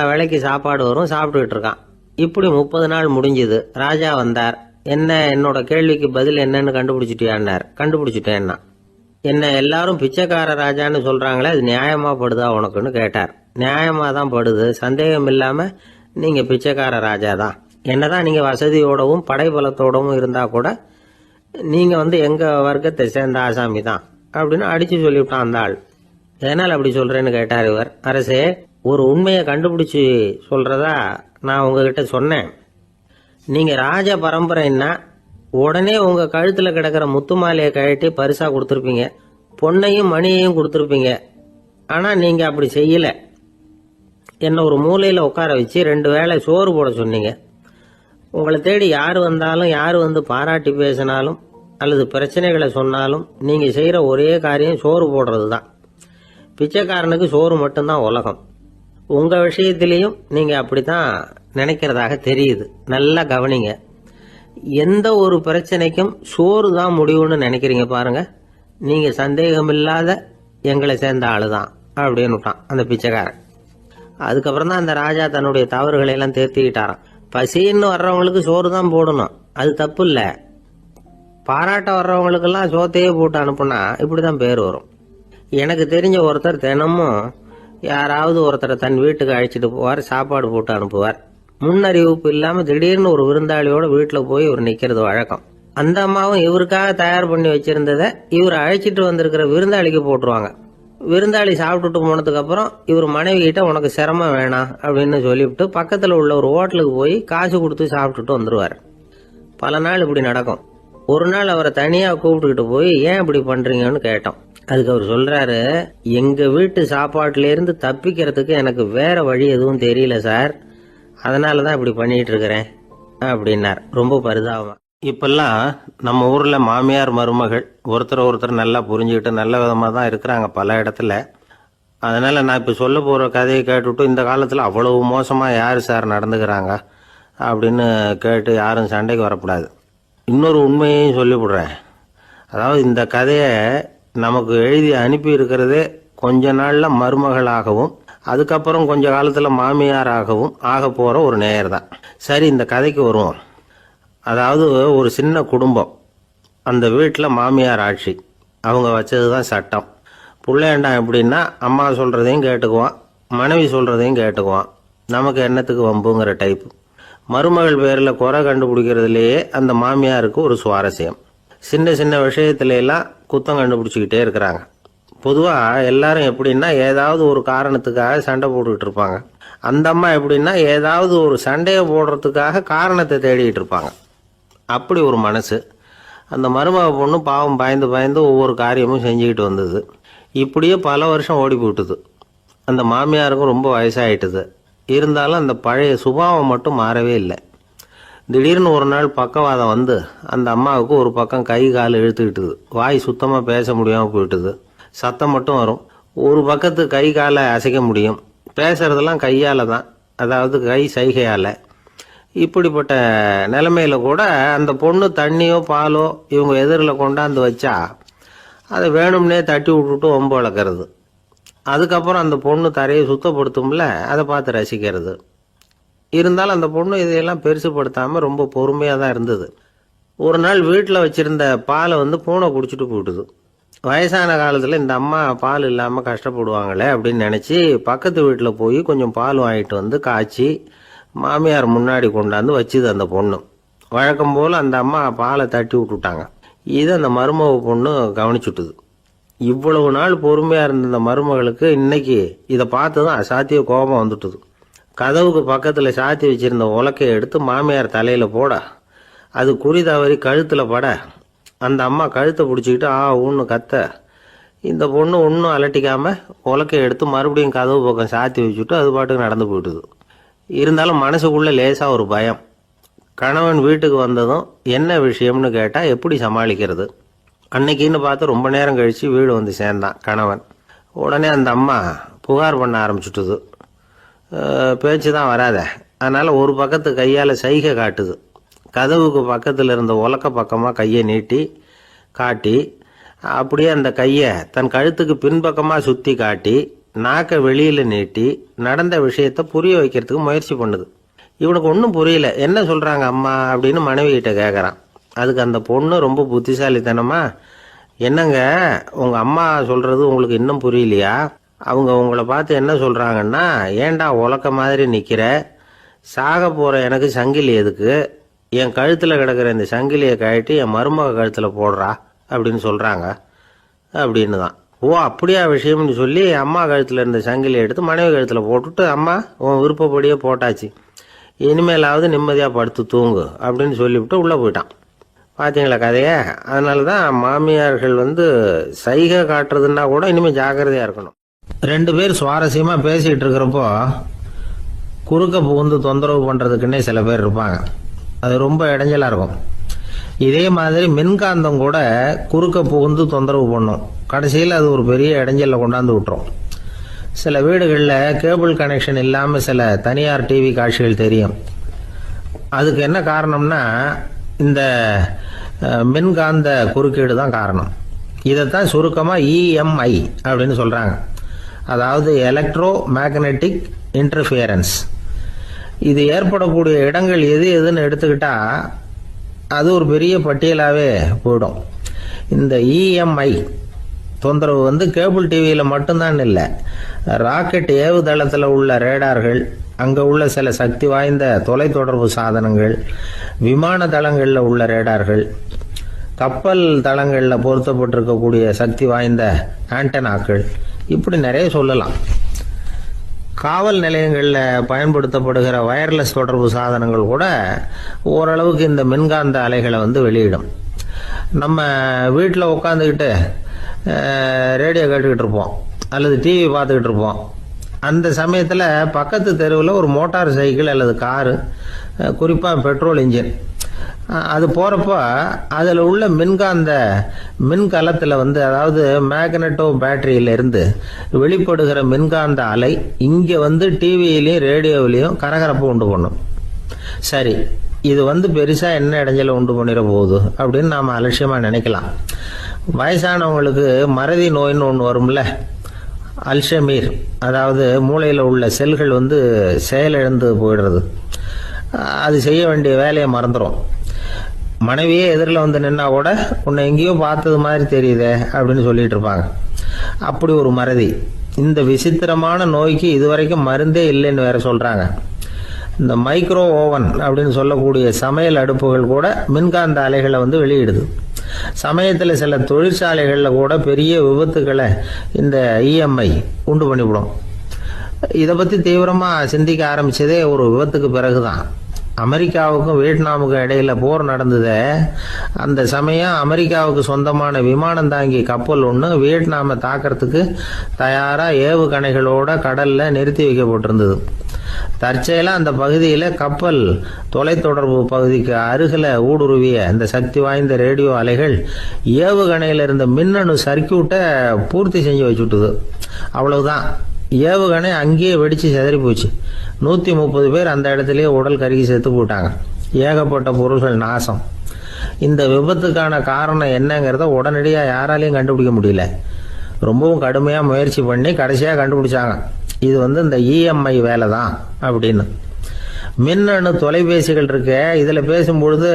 S2: வேளைக்கு சாப்பாடு வரும், சாப்பிட்டுக்கிட்டு இருக்கான். இப்படி 30 நாள் முடிஞ்சுது. ராஜா வந்தார். என்ன, என்னோட கேள்விக்கு பதில் என்னன்னு கண்டுபிடிச்சிட்டியான்னார். கண்டுபிடிச்சிட்டேன்னா. என்ன எல்லாரும் பிச்சைக்கார ராஜான்னு சொல்றாங்களே, அது நியாயமா படுதா உனக்குன்னு கேட்டார். நியாயமா தான் படுது, சந்தேகம் இல்லாம நீங்க பிச்சைக்கார ராஜா தான். என்னதான் நீங்க வசதியோடவும் படைபலத்தோடவும் இருந்தா கூட நீங்க எங்க வர்க்கத்தை சேர்ந்த ஆசாமி தான் அப்படின்னு அடிச்சு சொல்லிவிட்டான் அந்த ஆள். எதனால் அப்படி சொல்றேன்னு கேட்டார் இவர். அரசே, ஒரு உண்மையை கண்டுபிடிச்சு சொல்றதா நான் உங்ககிட்ட சொன்னேன். நீங்க ராஜ பரம்பரைன்னா உடனே உங்க கழுத்துல கிடக்கிற முத்து மாலையை கழட்டி பரிசா கொடுத்துருப்பீங்க, பொன்னையும் மணியையும் கொடுத்துருப்பீங்க. ஆனா நீங்க அப்படி செய்யல. என்ன ஒரு மூலையில உட்கார வச்சு 2 வேளை சோறு போட சொன்னீங்க. உங்களை தேடி யார் வந்தாலும், யார் பாராட்டி பேசினாலும் அல்லது பிரச்சனைகளை சொன்னாலும் நீங்க செய்யற ஒரே காரியம் சோறு போடுறது தான். பிச்சைக்காரனுக்கு சோறு மட்டும்தான் உலகம். உங்க விஷயத்திலையும் நீங்க அப்படித்தான் நினைக்கிறதாக தெரியுது. நல்லா கவனிங்க. எந்த ஒரு பிரச்சனைக்கும் சோறு தான் முடிவுன்னு நினைக்கிறீங்க பாருங்க. நீங்க சந்தேகமில்லாத எங்களை சேர்ந்த ஆளுதான் அப்படின்னு விட்டான் அந்த பிச்சைக்காரன். அதுக்கப்புறம் தான் அந்த ராஜா தன்னுடைய தவறுகளை எல்லாம் தேர்த்திக்கிட்டாராம். பசின்னு வர்றவங்களுக்கு சோறு தான் போடணும், அது தப்பு இல்லை. பாராட்ட வர்றவங்களுக்கெல்லாம் சோத்தையே போட்டு அனுப்புனா இப்படிதான் பேர் வரும். எனக்கு தெரிஞ்ச ஒருத்தர் தினமும் யாராவது ஒருத்தரை தன் வீட்டுக்கு அழைச்சிட்டு போவார், சாப்பாடு போட்டு அனுப்புவார். முன்னறிவிப்பு இல்லாம திடீர்னு ஒரு விருந்தாளியோட வீட்டுல போய் இவர் நிக்கிறது வழக்கம். அந்த அம்மாவும் இவருக்காக தயார் பண்ணி வச்சிருந்ததை இவர் அழைச்சிட்டு வந்திருக்கிற விருந்தாளிக்கு போட்டுருவாங்க. விருந்தாளி சாப்பிட்டுட்டு போனதுக்கு அப்புறம் இவர் மனைவி கிட்ட உனக்கு சிரமம் வேணாம் அப்படின்னு சொல்லிவிட்டு பக்கத்துல உள்ள ஒரு ஹோட்டலுக்கு போய் காசு கொடுத்து சாப்பிட்டுட்டு வந்துருவார். பல நாள் இப்படி நடக்கும். ஒரு நாள் அவரை தனியா கூப்பிட்டுக்கிட்டு போய் ஏன் இப்படி பண்றீங்கன்னு கேட்டோம். அதுக்கு அவர் சொல்றாரு, எங்க வீட்டு சாப்பாட்டுல இருந்து தப்பிக்கிறதுக்கு எனக்கு வேற வழி எதுவும் தெரியல சார், அதனாலதான் இப்படி பண்ணிட்டு இருக்கிறேன் அப்படின்னார். ரொம்ப பரிதாபமா. இப்பெல்லாம் நம்ம ஊர்ல மாமியார் மருமகள் ஒருத்தர் நல்லா புரிஞ்சுக்கிட்டு நல்ல விதமா தான் இருக்கிறாங்க பல இடத்துல. அதனால நான் இப்ப சொல்ல போற கதையை கேட்டுவிட்டு இந்த காலத்துல அவ்வளவு மோசமா யாரு சார் நடந்துக்கிறாங்க அப்படின்னு கேட்டு யாரும் சண்டைக்கு வரக்கூடாது. இன்னொரு உண்மையையும் சொல்லிவிடுறேன். அதாவது இந்த கதையை நமக்கு எழுதி அனுப்பி இருக்கிறதே கொஞ்ச நாள்ல மருமகளாகவும் அதுக்கப்புறம் கொஞ்ச காலத்துல மாமியாராகவும் ஆக போற ஒரு நேயர் தான். சரி, இந்த கதைக்கு வருவோம். அதாவது ஒரு சின்ன குடும்பம், அந்த வீட்டில் மாமியார் ஆட்சி, அவங்க வச்சதுதான் சட்டம். பிள்ளையாண்டான் எப்படின்னா அம்மா சொல்றதையும் கேட்டுக்குவான், மனைவி சொல்றதையும் கேட்டுக்குவான். நமக்கு என்னத்துக்கு வம்புங்கிற டைப். மருமகள் பேரில் குறை கண்டுபிடிக்கிறதுலேயே அந்த மாமியாருக்கு ஒரு சுவாரஸ்யம். சின்ன சின்ன விஷயத்துல எல்லாம் குத்தம் கண்டுபிடிச்சிக்கிட்டே இருக்கிறாங்க. பொதுவாக எல்லாரும் எப்படின்னா ஏதாவது ஒரு காரணத்துக்காக சண்டை போட்டுக்கிட்டு இருப்பாங்க. அந்த அம்மா எப்படின்னா ஏதாவது ஒரு சண்டையை போடுறதுக்காக காரணத்தை தேடிட்டு இருப்பாங்க. அப்படி ஒரு மனசு. அந்த மருமக பொண்ணு பாவம் பயந்து பயந்து ஒவ்வொரு காரியமும் செஞ்சுக்கிட்டு வந்தது. இப்படியே பல வருஷம் ஓடி போட்டுது. அந்த மாமியாருக்கும் ரொம்ப வயசாயிட்டுது. இருந்தாலும் அந்த பழைய சுபாவம் மட்டும் மாறவே இல்லை. திடீர்னு ஒரு நாள் பக்கவாதம் வந்து அந்த அம்மாவுக்கு ஒரு பக்கம் கை கால் இழுத்துக்கிட்டுது. வாய் சுத்தமாக பேச முடியாமல் போயிட்டுது. சத்தம் மட்டும் வரும். ஒரு பக்கத்து கை காலை அசைக்க முடியும். பேசுறதெல்லாம் கையால் தான், அதாவது கை சைகையால். இப்படிப்பட்ட நிலைமையில கூட அந்த பொண்ணு தண்ணியோ பாலோ இவங்க எதிரில் கொண்டாந்து வச்சா அதை வேணும்னே தட்டி விட்டுட்டு ஒம்பு வளர்க்கறது. அதுக்கப்புறம் அந்த பொண்ணு தரையை சுத்தப்படுத்தும்ல, அதை பார்த்து ரசிக்கிறது. இருந்தாலும் அந்த பொண்ணு இதையெல்லாம் பெருசுப்படுத்தாமல் ரொம்ப பொறுமையாக தான் இருந்தது. ஒரு நாள் வீட்டில் வச்சிருந்த பாலை பூனை குடிச்சிட்டு போயிட்டுது. வயசான காலத்தில் இந்த அம்மா பால் இல்லாமல் கஷ்டப்படுவாங்களே அப்படின்னு நினச்சி பக்கத்து வீட்டில் போய் கொஞ்சம் பால் வாங்கிட்டு காய்ச்சி மாமியார் முன்னாடி கொண்டாந்து வச்சுது அந்த பொண்ணு. வழக்கம் போல் அந்த அம்மா பாலை தட்டி விட்டுட்டாங்க. இதை அந்த மருமக பொண்ணு கவனிச்சுட்டுது. இவ்வளவு நாள் பொறுமையாக இருந்த இந்த மருமகளுக்கு இன்னைக்கு இதை பார்த்து தான் அசாத்திய கோபம் வந்துட்டுது. கதவுக்கு பக்கத்தில் சாத்தி வச்சிருந்த உலக்கையை எடுத்து மாமியார் தலையில் போட, அது குறி தவறி கழுத்தில் பட, அந்த அம்மா கழுத்தை பிடிச்சிக்கிட்டு ஊன்னு கத்த, இந்த பொண்ணு ஒன்றும் அலட்டிக்காம உலக்கையை எடுத்து மறுபடியும் கதவு பக்கம் சாத்தி வச்சுட்டு அது பாட்டுக்கு நடந்து போயிட்டுது. இருந்தாலும் மனசுக்குள்ள லேசாக ஒரு பயம். கணவன் வீட்டுக்கு வந்ததும் என்ன விஷயம்னு கேட்டால் எப்படி சமாளிக்கிறது. அன்னைக்குன்னு பார்த்து ரொம்ப நேரம் கழித்து வீடு வந்து சேர்ந்தான் கணவன். உடனே அந்த அம்மா புகார் பண்ண ஆரம்பிச்சுட்டுது. பேச்சு தான் வராத, அதனால் ஒரு பக்கத்து கையால் சைகை காட்டுது. கதவுக்கு பக்கத்தில் இருந்த உலக்க பக்கமாக கையை நீட்டி காட்டி அப்படியே அந்த கையை தன் கழுத்துக்கு பின்பக்கமாக சுற்றி காட்டி நாக்கை வெளியில் நீட்டி நடந்த விஷயத்தை புரிய வைக்கிறதுக்கு முயற்சி பண்ணுது. இவனுக்கு ஒன்றும் புரியல, என்ன சொல்கிறாங்க அம்மா அப்படின்னு மனைவிகிட்ட கேட்குறான். அதுக்கு அந்த பொண்ணு ரொம்ப புத்திசாலித்தனமா, என்னங்க உங்கள் அம்மா சொல்கிறது உங்களுக்கு இன்னும் புரியலையா? அவங்க உங்களை பார்த்து என்ன சொல்கிறாங்கன்னா, ஏன்டா உலக்க மாதிரி நிற்கிற, சாக போகிற எனக்கு சங்கிலி எதுக்கு, என் கழுத்தில் கிடக்கிற இந்த சங்கிலியை கழட்டி என் மருமக கழுத்தில் போடுறா அப்படின்னு சொல்கிறாங்க அப்படின்னு தான். ஓ அப்படியா விஷயம்னு சொல்லி அம்மா கழுத்தில் இருந்த சங்கிலியை எடுத்து மனைவி கழுத்தில் போட்டுட்டு, அம்மா உன் விருப்பப்படியே போட்டாச்சு, இனிமேலாவது நிம்மதியாக படுத்து தூங்கு அப்படின்னு சொல்லிவிட்டு உள்ளே போயிட்டான். பார்த்தீங்களா கதையை? அதனால தான் மாமியார்கள் சைகை காட்டுறதுன்னா கூட இனிமேல் ஜாக்கிரதையாக இருக்கணும். 2 பேர் சுவாரஸ்யமாக பேசிகிட்டு இருக்கிறப்போ குறுக்க புகுந்து தொந்தரவு பண்ணுறதுக்குன்னே சில பேர் இருப்பாங்க. அது ரொம்ப இடைஞ்சலாக இருக்கும். இதே மாதிரி மின்காந்தம் கூட குறுக்க புகுந்து தொந்தரவு பண்ணும். கடைசியில் அது ஒரு பெரிய இடைஞ்சலில் கொண்டாந்து விட்டுரும். சில வீடுகளில் கேபிள் கனெக்ஷன் இல்லாமல் சில தனியார் டிவி காட்சிகள் தெரியும். அதுக்கு என்ன காரணம்னா இந்த மின்காந்த குறுக்கீடு தான் காரணம். இதைத்தான் சுருக்கமாக இஎம்ஐ அப்படின்னு சொல்கிறாங்க. அதாவது எலக்ட்ரோ மேக்னெட்டிக் இன்டர்ஃபியரன்ஸ். இது ஏற்படக்கூடிய இடங்கள் எது எதுன்னு எடுத்துக்கிட்டா அது ஒரு பெரிய பட்டியலாகவே போயிடும். இந்த இஎம்ஐ தொந்தரவு கேபிள் டிவியில் மட்டும்தான் இல்லை, ராக்கெட் ஏவுதளத்தில் உள்ள ரேடார்கள், அங்கே உள்ள சில சக்தி வாய்ந்த தொலைத்தொடர்பு சாதனங்கள், விமான தளங்களில் உள்ள ரேடார்கள், கப்பல் தளங்களில் பொருத்தப்பட்டிருக்கக்கூடிய சக்தி வாய்ந்த ஆண்டனாக்கள், இப்படி நிறைய சொல்லலாம். காவல் நிலையங்களில் பயன்படுத்தப்படுகிற வயர்லெஸ் தொடர்பு சாதனங்கள் கூட ஓரளவுக்கு இந்த மின்காந்த அலைகளை வெளியிடும். நம்ம வீட்டில் உட்காந்துக்கிட்டு ரேடியோ கேட்டுக்கிட்டு இருப்போம் அல்லது டிவி பார்த்துக்கிட்டு இருப்போம். அந்த சமயத்தில் பக்கத்து தெருவில் ஒரு மோட்டார் சைக்கிள் அல்லது காரு, குறிப்பாக பெட்ரோல் இன்ஜின், அது போகிறப்போ அதில் உள்ள மின்கலத்தில் அதாவது மேக்னட்டோ பேட்டரியிலிருந்து வெளிப்படுகிற மின்காந்த அலை இங்கே டிவியிலையும் ரேடியோவிலையும் கரகரப்பு உண்டு பண்ணும். சரி, இது பெருசாக என்ன இடைஞ்சலை உண்டு பண்ணிட போகுது அப்படின்னு நாம் அலட்சியமாக நினைக்கலாம். வயசானவங்களுக்கு மறதி நோயின்னு ஒன்று வரும்ல, அல்ஷமீர், அதாவது மூளையில் உள்ள செல்கள் செயலிழந்து போயிடுறது, அது செய்ய வேண்டிய வேலையை மறந்துடும். மனைவியே எதிரில் நின்னா கூட உன்னை எங்கேயோ பார்த்தது மாதிரி தெரியுதே அப்படின்னு சொல்லிட்டு இருப்பாங்க. அப்படி ஒரு மறதி. இந்த விசித்திரமான நோய்க்கு இதுவரைக்கும் மருந்தே இல்லைன்னு வேற சொல்றாங்க. இந்த மைக்ரோ ஓவன் அப்படின்னு சொல்லக்கூடிய சமையல் அடுப்புகள் கூட மின்காந்த அலைகளை வெளியிடுது. சமயத்தில் சில தொழிற்சாலைகளில் கூட பெரிய விபத்துக்களை இந்த இஎம்ஐ உண்டு பண்ணிவிடும். இதை பற்றி தீவிரமாக சிந்திக்க ஆரம்பிச்சதே ஒரு விபத்துக்கு பிறகுதான். அமெரிக்காவுக்கும் வியட்நாமுக்கும் இடையில போர் நடந்தது. அந்த சமயம் அமெரிக்காவுக்கு சொந்தமான விமானம் தாங்கி கப்பல் ஒன்று வியட்நாமை தாக்கிறதுக்கு தயாராக ஏவுகணைகளோட கடலில் நிறுத்தி வைக்கப்பட்டிருந்தது. தற்செயலாக அந்த பகுதியில் கப்பல் தொலைத்தொடர்பு பகுதிக்கு அருகில் ஊடுருவிய அந்த சக்தி வாய்ந்த ரேடியோ அலைகள் ஏவுகணையில் இருந்த மின்னணு சர்க்கியூட்டை பூர்த்தி செஞ்சு வச்சுட்டுது. அவ்வளவுதான், ஏவுகணை அங்கேயே வெடிச்சு செதறி போச்சு. 130 பேர் அந்த இடத்துலயே உடல் கருகி செத்து போட்டாங்க. ஏகப்பட்ட பொருள்கள் நாசம். இந்த விபத்துக்கான காரணம் என்னங்கிறத உடனடியாக யாராலையும் கண்டுபிடிக்க முடியல. ரொம்பவும் கடுமையாக முயற்சி பண்ணி கடைசியாக கண்டுபிடிச்சாங்க, இது இந்த இஎம்ஐ வேலை தான் அப்படின்னு. மின்னணு தொலைபேசிகள் இருக்கு, இதில் பேசும்பொழுது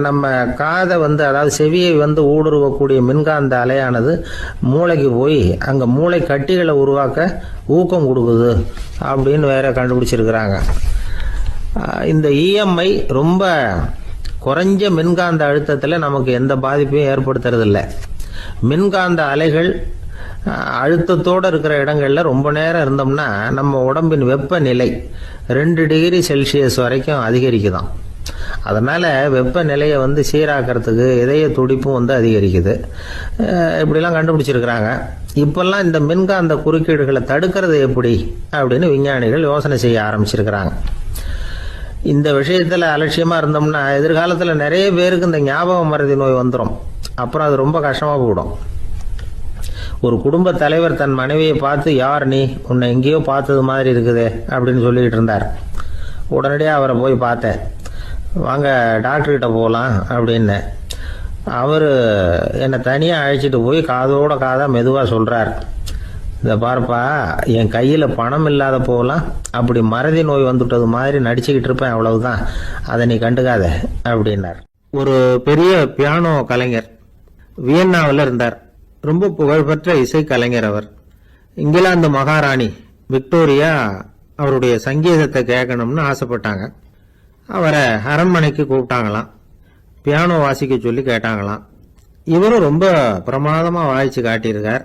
S2: நம்ம காதை அதாவது செவியை ஊடுருவக்கூடிய மின்காந்த அலையானது மூளைக்கு போய் அங்கே மூளை கட்டிகளை உருவாக்க ஊக்கம் கொடுக்குது அப்படின்னு வேற கண்டுபிடிச்சிருக்கிறாங்க. இந்த இஎம்ஐ ரொம்ப குறைஞ்ச மின்காந்த அழுத்தத்தில் நமக்கு எந்த பாதிப்பையும் ஏற்படுத்துறதில்லை. மின்காந்த அலைகள் அழுத்தத்தோடு இருக்கிற இடங்களில் ரொம்ப நேரம் இருந்தோம்னா நம்ம உடம்பின் வெப்பநிலை 2 டிகிரி செல்சியஸ் வரைக்கும் அதிகரிக்குதாம். அதனால் வெப்பநிலையை சீராக்கிறதுக்கு இதய துடிப்பும் அதிகரிக்குது. இப்படிலாம் கண்டுபிடிச்சிருக்கிறாங்க. இப்பெல்லாம் இந்த மின்காந்த குறுக்கீடுகளை தடுக்கிறது எப்படி அப்படின்னு விஞ்ஞானிகள் யோசனை செய்ய ஆரம்பிச்சிருக்கிறாங்க. இந்த விஷயத்தில் அலட்சியமாக இருந்தோம்னா எதிர்காலத்தில் நிறைய பேருக்கு இந்த ஞாபக மறதி நோய் வந்துடும். அப்புறம் அது ரொம்ப கஷ்டமாக போயிடும். ஒரு குடும்ப தலைவர் தன் மனைவியை பார்த்து, யார் நீ, உன்னை எங்கேயோ பார்த்தது மாதிரி இருக்குதே அப்படின்னு சொல்லிட்டு இருந்தார்.
S1: உடனடியாக அவரை போய் பார்த்தேன். வாங்க டாக்டர்கிட்ட போகலாம் அப்படின்னேன். அவர் என்னை தனியாக அழைச்சிட்டு போய் காதோட காதாக மெதுவாக சொல்கிறார், இதை பாருப்பா, என் கையில் பணம் இல்லாத போகலாம் அப்படி மறதி நோய் வந்துவிட்டது மாதிரி நடிச்சுக்கிட்டு இருப்பேன், அவ்வளவுதான், அதை நீ கண்டுக்காத அப்படின்னார். ஒரு பெரிய பியானோ கலைஞர் வியன்னாவில் இருந்தார். ரொம்ப புகழ்பெற்ற இசை கலைஞர் அவர். இங்கிலாந்து மகாராணி விக்டோரியா அவருடைய சங்கீதத்தை கேட்கணும்னு ஆசைப்பட்டாங்க. அவரை அரண்மனைக்கு கூப்பிட்டாங்களாம். பியானோ வாசிக்க சொல்லி கேட்டாங்களாம். இவரும் ரொம்ப பிரமாதமாக வாய்ச்சி காட்டியிருக்கார்.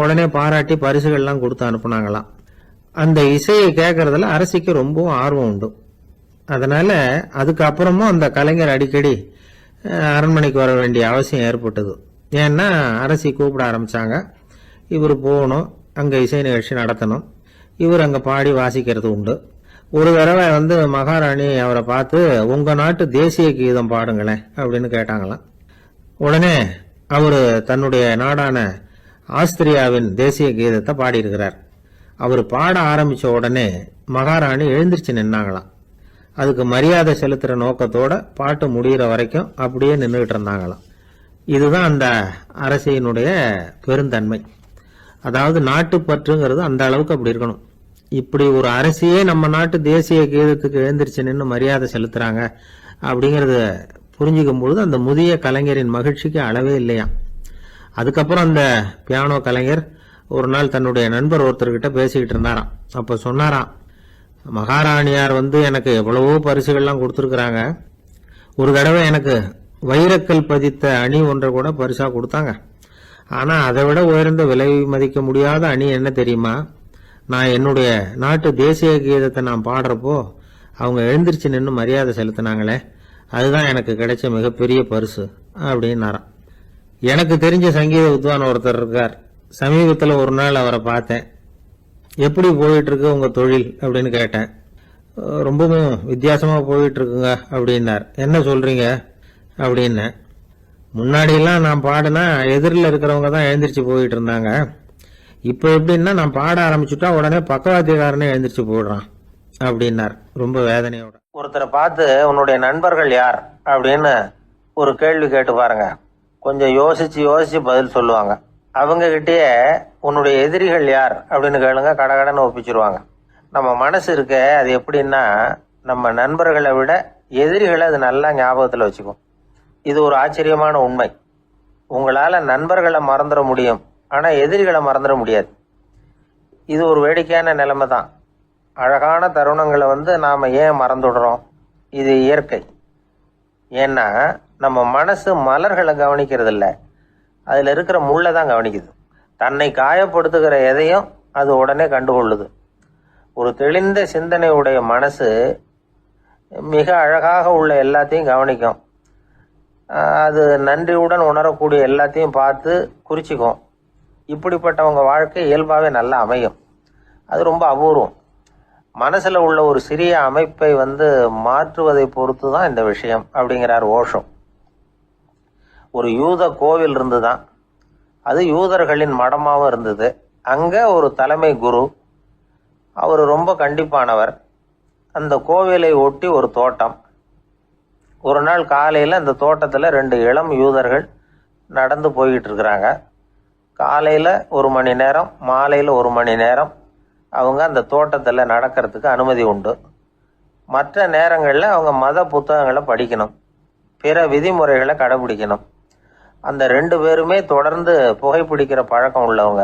S1: உடனே பாராட்டி பரிசுகள்லாம் கொடுத்து அனுப்புனாங்களாம். அந்த இசையை கேட்கறதுல அரசிக்கு ரொம்பவும் ஆர்வம் உண்டு. அதனால அதுக்கப்புறமும் அந்த கலைஞர் அடிக்கடி அரண்மனைக்கு வர வேண்டிய அவசியம் ஏற்பட்டது. ஏன்னா அரசி கூப்பிட ஆரம்பிச்சாங்க. இவர் போகணும், அங்கே இசை நிகழ்ச்சி நடத்தணும். இவர் அங்கே பாடி வாசிக்கிறது உண்டு. ஒரு தடவை மகாராணி அவரை பார்த்து, உங்கள் நாட்டு தேசிய கீதம் பாடுங்களேன் அப்படின்னு கேட்டாங்களாம். உடனே அவர் தன்னுடைய நாடான ஆஸ்திரியாவின் தேசிய கீதத்தை பாடியிருக்கிறார். அவர் பாட ஆரம்பித்த உடனே மகாராணி எழுந்திருச்சு நின்னாங்களாம். அதுக்கு மரியாதை செலுத்துகிற நோக்கத்தோட பாட்டு முடிகிற வரைக்கும் அப்படியே நின்றுகிட்டு இருந்தாங்களாம். இதுதான் அந்த அரசியினுடைய பெருந்தன்மை. அதாவது நாட்டுப்பற்றுங்கிறது அந்த அளவுக்கு அப்படி இருக்கணும். இப்படி ஒரு அரசியே நம்ம நாட்டு தேசிய கீதத்துக்கு எழுந்திருச்சு நின்று மரியாதை செலுத்துறாங்க அப்படிங்கறத புரிஞ்சுக்கும் பொழுது அந்த முதிய கலைஞரின் மகிழ்ச்சிக்கு அளவே இல்லையாம். அதுக்கப்புறம் அந்த பியானோ கலைஞர் ஒரு நாள் தன்னுடைய நண்பர் ஒருத்தர்கிட்ட பேசிக்கிட்டு இருந்தாராம். அப்ப சொன்னாராம், மகாராணியார் எனக்கு எவ்வளவோ பரிசுகள்லாம் கொடுத்துருக்குறாங்க. ஒரு தடவை எனக்கு வைரக்கல் பதித்த அணி ஒன்றை கூட பரிசா கொடுத்தாங்க. ஆனா அதை விட உயர்ந்த விலை மதிக்க முடியாத அணி என்ன தெரியுமா? நான் என்னுடைய நாட்டு தேசிய கீதத்தை நான் பாடுறப்போ அவங்க எழுந்திருச்சு நின்று மரியாதை செலுத்தினாங்களே, அதுதான் எனக்கு கிடைச்ச மிகப்பெரிய பரிசு அப்படின்னாராம். எனக்கு தெரிஞ்ச சங்கீத வித்வான் ஒருத்தர் இருக்கார். சமீபத்தில் ஒரு நாள் அவரை பார்த்தேன். எப்படி போயிட்டு இருக்கு உங்க தொழில் அப்படின்னு கேட்டேன். ரொம்பவும் வித்தியாசமா போயிட்டு இருக்குங்க அப்படின்னார். என்ன சொல்றீங்க அப்படின்னு. முன்னாடியெல்லாம் நான் பாடினா எதிரில் இருக்கிறவங்க தான் எழுந்திரிச்சு போயிட்டு இருந்தாங்க. இப்போ எப்படின்னா நான் பாட ஆரம்பிச்சுட்டா உடனே பக்கவாத்தியக்காரனே எழுந்திரிச்சு போயிடுறான் அப்படின்னார் ரொம்ப வேதனையோட. ஒருத்தரை பார்த்து உன்னுடைய நண்பர்கள் யார் அப்படின்னு ஒரு கேள்வி கேட்டு பாருங்க. கொஞ்சம் யோசிச்சு யோசிச்சு பதில் சொல்லுவாங்க. அவங்க கிட்டயே உன்னுடைய எதிரிகள் யார் அப்படின்னு கேளுங்க, கடகடன்னு ஒப்பிச்சிருவாங்க. நம்ம மனசு இருக்க அது எப்படின்னா, நம்ம நண்பர்களை விட எதிரிகளை அது நல்லா ஞாபகத்தில் வச்சுக்கும். இது ஒரு ஆச்சரியமான உண்மை. உங்களால நண்பர்களை மறந்துட முடியும், ஆனா எதிரிகளை மறந்துட முடியாது. இது ஒரு வேடிக்கையான நிலைமை தான். அழகான தருணங்களை நாம ஏன் மறந்துடுறோம்? இது இயற்கை. ஏன்னா நம்ம மனசு மலர்களை கவனிக்கிறது இல்லை, அதுல இருக்கிற முள்ளை தான் கவனிக்குது. தன்னை காயப்படுத்துகிற எதையும் அது உடனே கண்டுகொள்ளுது. ஒரு தெளிந்த சிந்தனை உடைய மனசு மிக அழகாக உள்ள எல்லாத்தையும் கவனிக்கும். அது நன்றியுடன் உணரக்கூடிய எல்லாத்தையும் பார்த்து குறிச்சிக்கும். இப்படிப்பட்டவங்க வாழ்க்கை இயல்பாகவே நல்லா அமையும். அது ரொம்ப அபூர்வம். மனசுல உள்ள ஒரு சிறிய அமைப்பை மாற்றுவதை பொறுத்து தான் இந்த விஷயம் அப்படிங்கிறார் ஓஷோ. ஒரு யூத கோவில் இருந்துதான், அது யூதர்களின் மடமாவும் இருந்தது. அங்க ஒரு தலைமை குரு, அவர் ரொம்ப கண்டிப்பானவர். அந்த கோவிலை ஒட்டி ஒரு தோட்டம். ஒரு நாள் காலையில அந்த தோட்டத்துல 2 இளம் யூதர்கள் நடந்து போய்கிட்டு இருக்கிறாங்க. காலையில 1 மணி நேரம், மாலையில 1 மணி நேரம் அவங்க அந்த தோட்டத்துல நடக்கிறதுக்கு அனுமதி உண்டு. மற்ற நேரங்கள்ல அவங்க மத புத்தகங்களை படிக்கணும், பிற விதிமுறைகளை கடைபிடிக்கணும். அந்த 2 பேருமே தொடர்ந்து புகைப்பிடிக்கிற பழக்கம் உள்ளவங்க.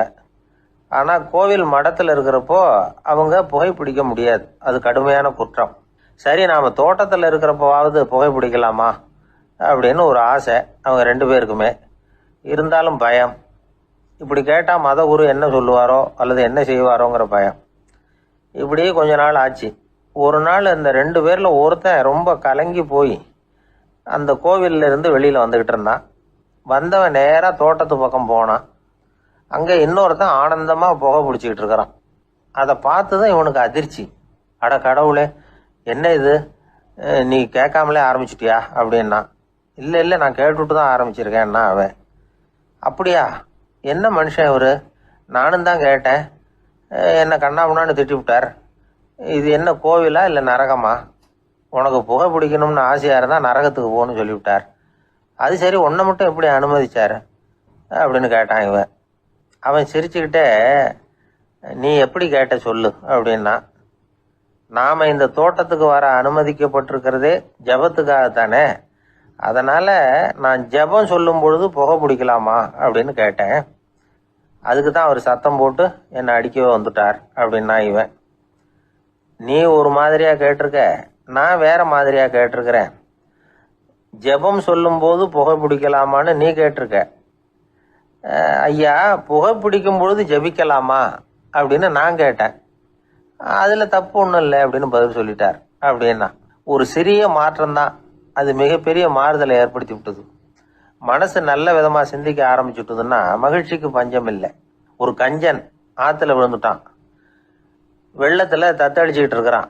S1: ஆனா கோவில் மடத்துல இருக்கிறப்போ அவங்க புகைப்பிடிக்க முடியாது, அது கடுமையான குற்றம். சரி, நாம தோட்டத்துல இருக்கிறப்போவாவது புகைப்பிடிக்கலாமா அப்படின்னு ஒரு ஆசை அவங்க 2 பேருக்குமே. இருந்தாலும் பயம். இப்படி கேட்டா மதகுரு என்ன சொல்லுவாரோ அல்லது என்ன செய்வாரோங்கிற பயம். இப்படியே கொஞ்ச நாள் ஆச்சு. ஒரு நாள் இந்த 2 பேர்ல ஒருத்தன் ரொம்ப கலங்கி போய் அந்த கோவில்ல இருந்து வெளியில வந்துகிட்டு இருந்தான். வந்தவன் நேரா தோட்டத்து பக்கம் போனான். அங்க இன்னொருத்தன் ஆனந்தமா புகை பிடிச்சிக்கிட்டு இருக்கிறான். அதை பார்த்துதான் இவனுக்கு அதிர்ச்சி. அட கடவுளே, என்ன இது, நீ கேட்காமலே ஆரம்பிச்சிட்டியா அப்படின்னா. இல்லை நான் கேட்டுட்டு தான் ஆரம்பிச்சிருக்கேன்னா அவன். அப்படியா, என்ன மனுஷன் இவரு, நானும் தான் கேட்டேன், என்ன கண்ணாமுன்னான்னு திட்டி விட்டார், இது என்ன கோவிலா இல்லை நரகமா? உனக்கு புகை பிடிக்கணும்னு ஆசையாக இருந்தால் நரகத்துக்கு போகணும்னு சொல்லிவிட்டார். அது சரி, உன்னை மட்டும் எப்படி அனுமதிச்சார் அப்படின்னு கேட்டான் இவன். அவன் சிரிச்சுக்கிட்டே, நீ எப்படி கேட்ட சொல்லு அப்படின்னா, நாம் இந்த தோட்டத்துக்கு வர அனுமதிக்கப்பட்டிருக்கிறதே ஜபத்துக்காகத்தானே, அதனால் நான் ஜபம் சொல்லும் பொழுது புகை பிடிக்கலாமா அப்படின்னு கேட்டேன். அதுக்கு தான் அவர் சத்தம் போட்டு என்னை அடிக்கவே வந்துட்டார் அப்படின்னா இவன். நீ ஒரு மாதிரியாக கேட்டிருக்க, நான் வேற மாதிரியாக கேட்டிருக்கிறேன். ஜெபம் சொல்லும்போது புகை பிடிக்கலாமான்னு நீ கேட்டிருக்க. ஐயா, புகை பிடிக்கும் பொழுது ஜெபிக்கலாமா அப்படின்னு நான் கேட்டேன். அதில் தப்பு ஒன்றும் இல்லை அப்படின்னு பதில் சொல்லிட்டார் அப்படின்னா. ஒரு சிறிய மாற்றம்தான் அது மிகப்பெரிய மாறுதலை ஏற்படுத்தி விட்டது. மனசு நல்ல விதமாக சிந்திக்க ஆரம்பிச்சுட்டுதுன்னா மகிழ்ச்சிக்கு பஞ்சம் இல்லை. ஒரு கஞ்சன் ஆற்றுல விழுந்துட்டான், வெள்ளத்தில் தத்தளிச்சுக்கிட்டு இருக்கிறான்.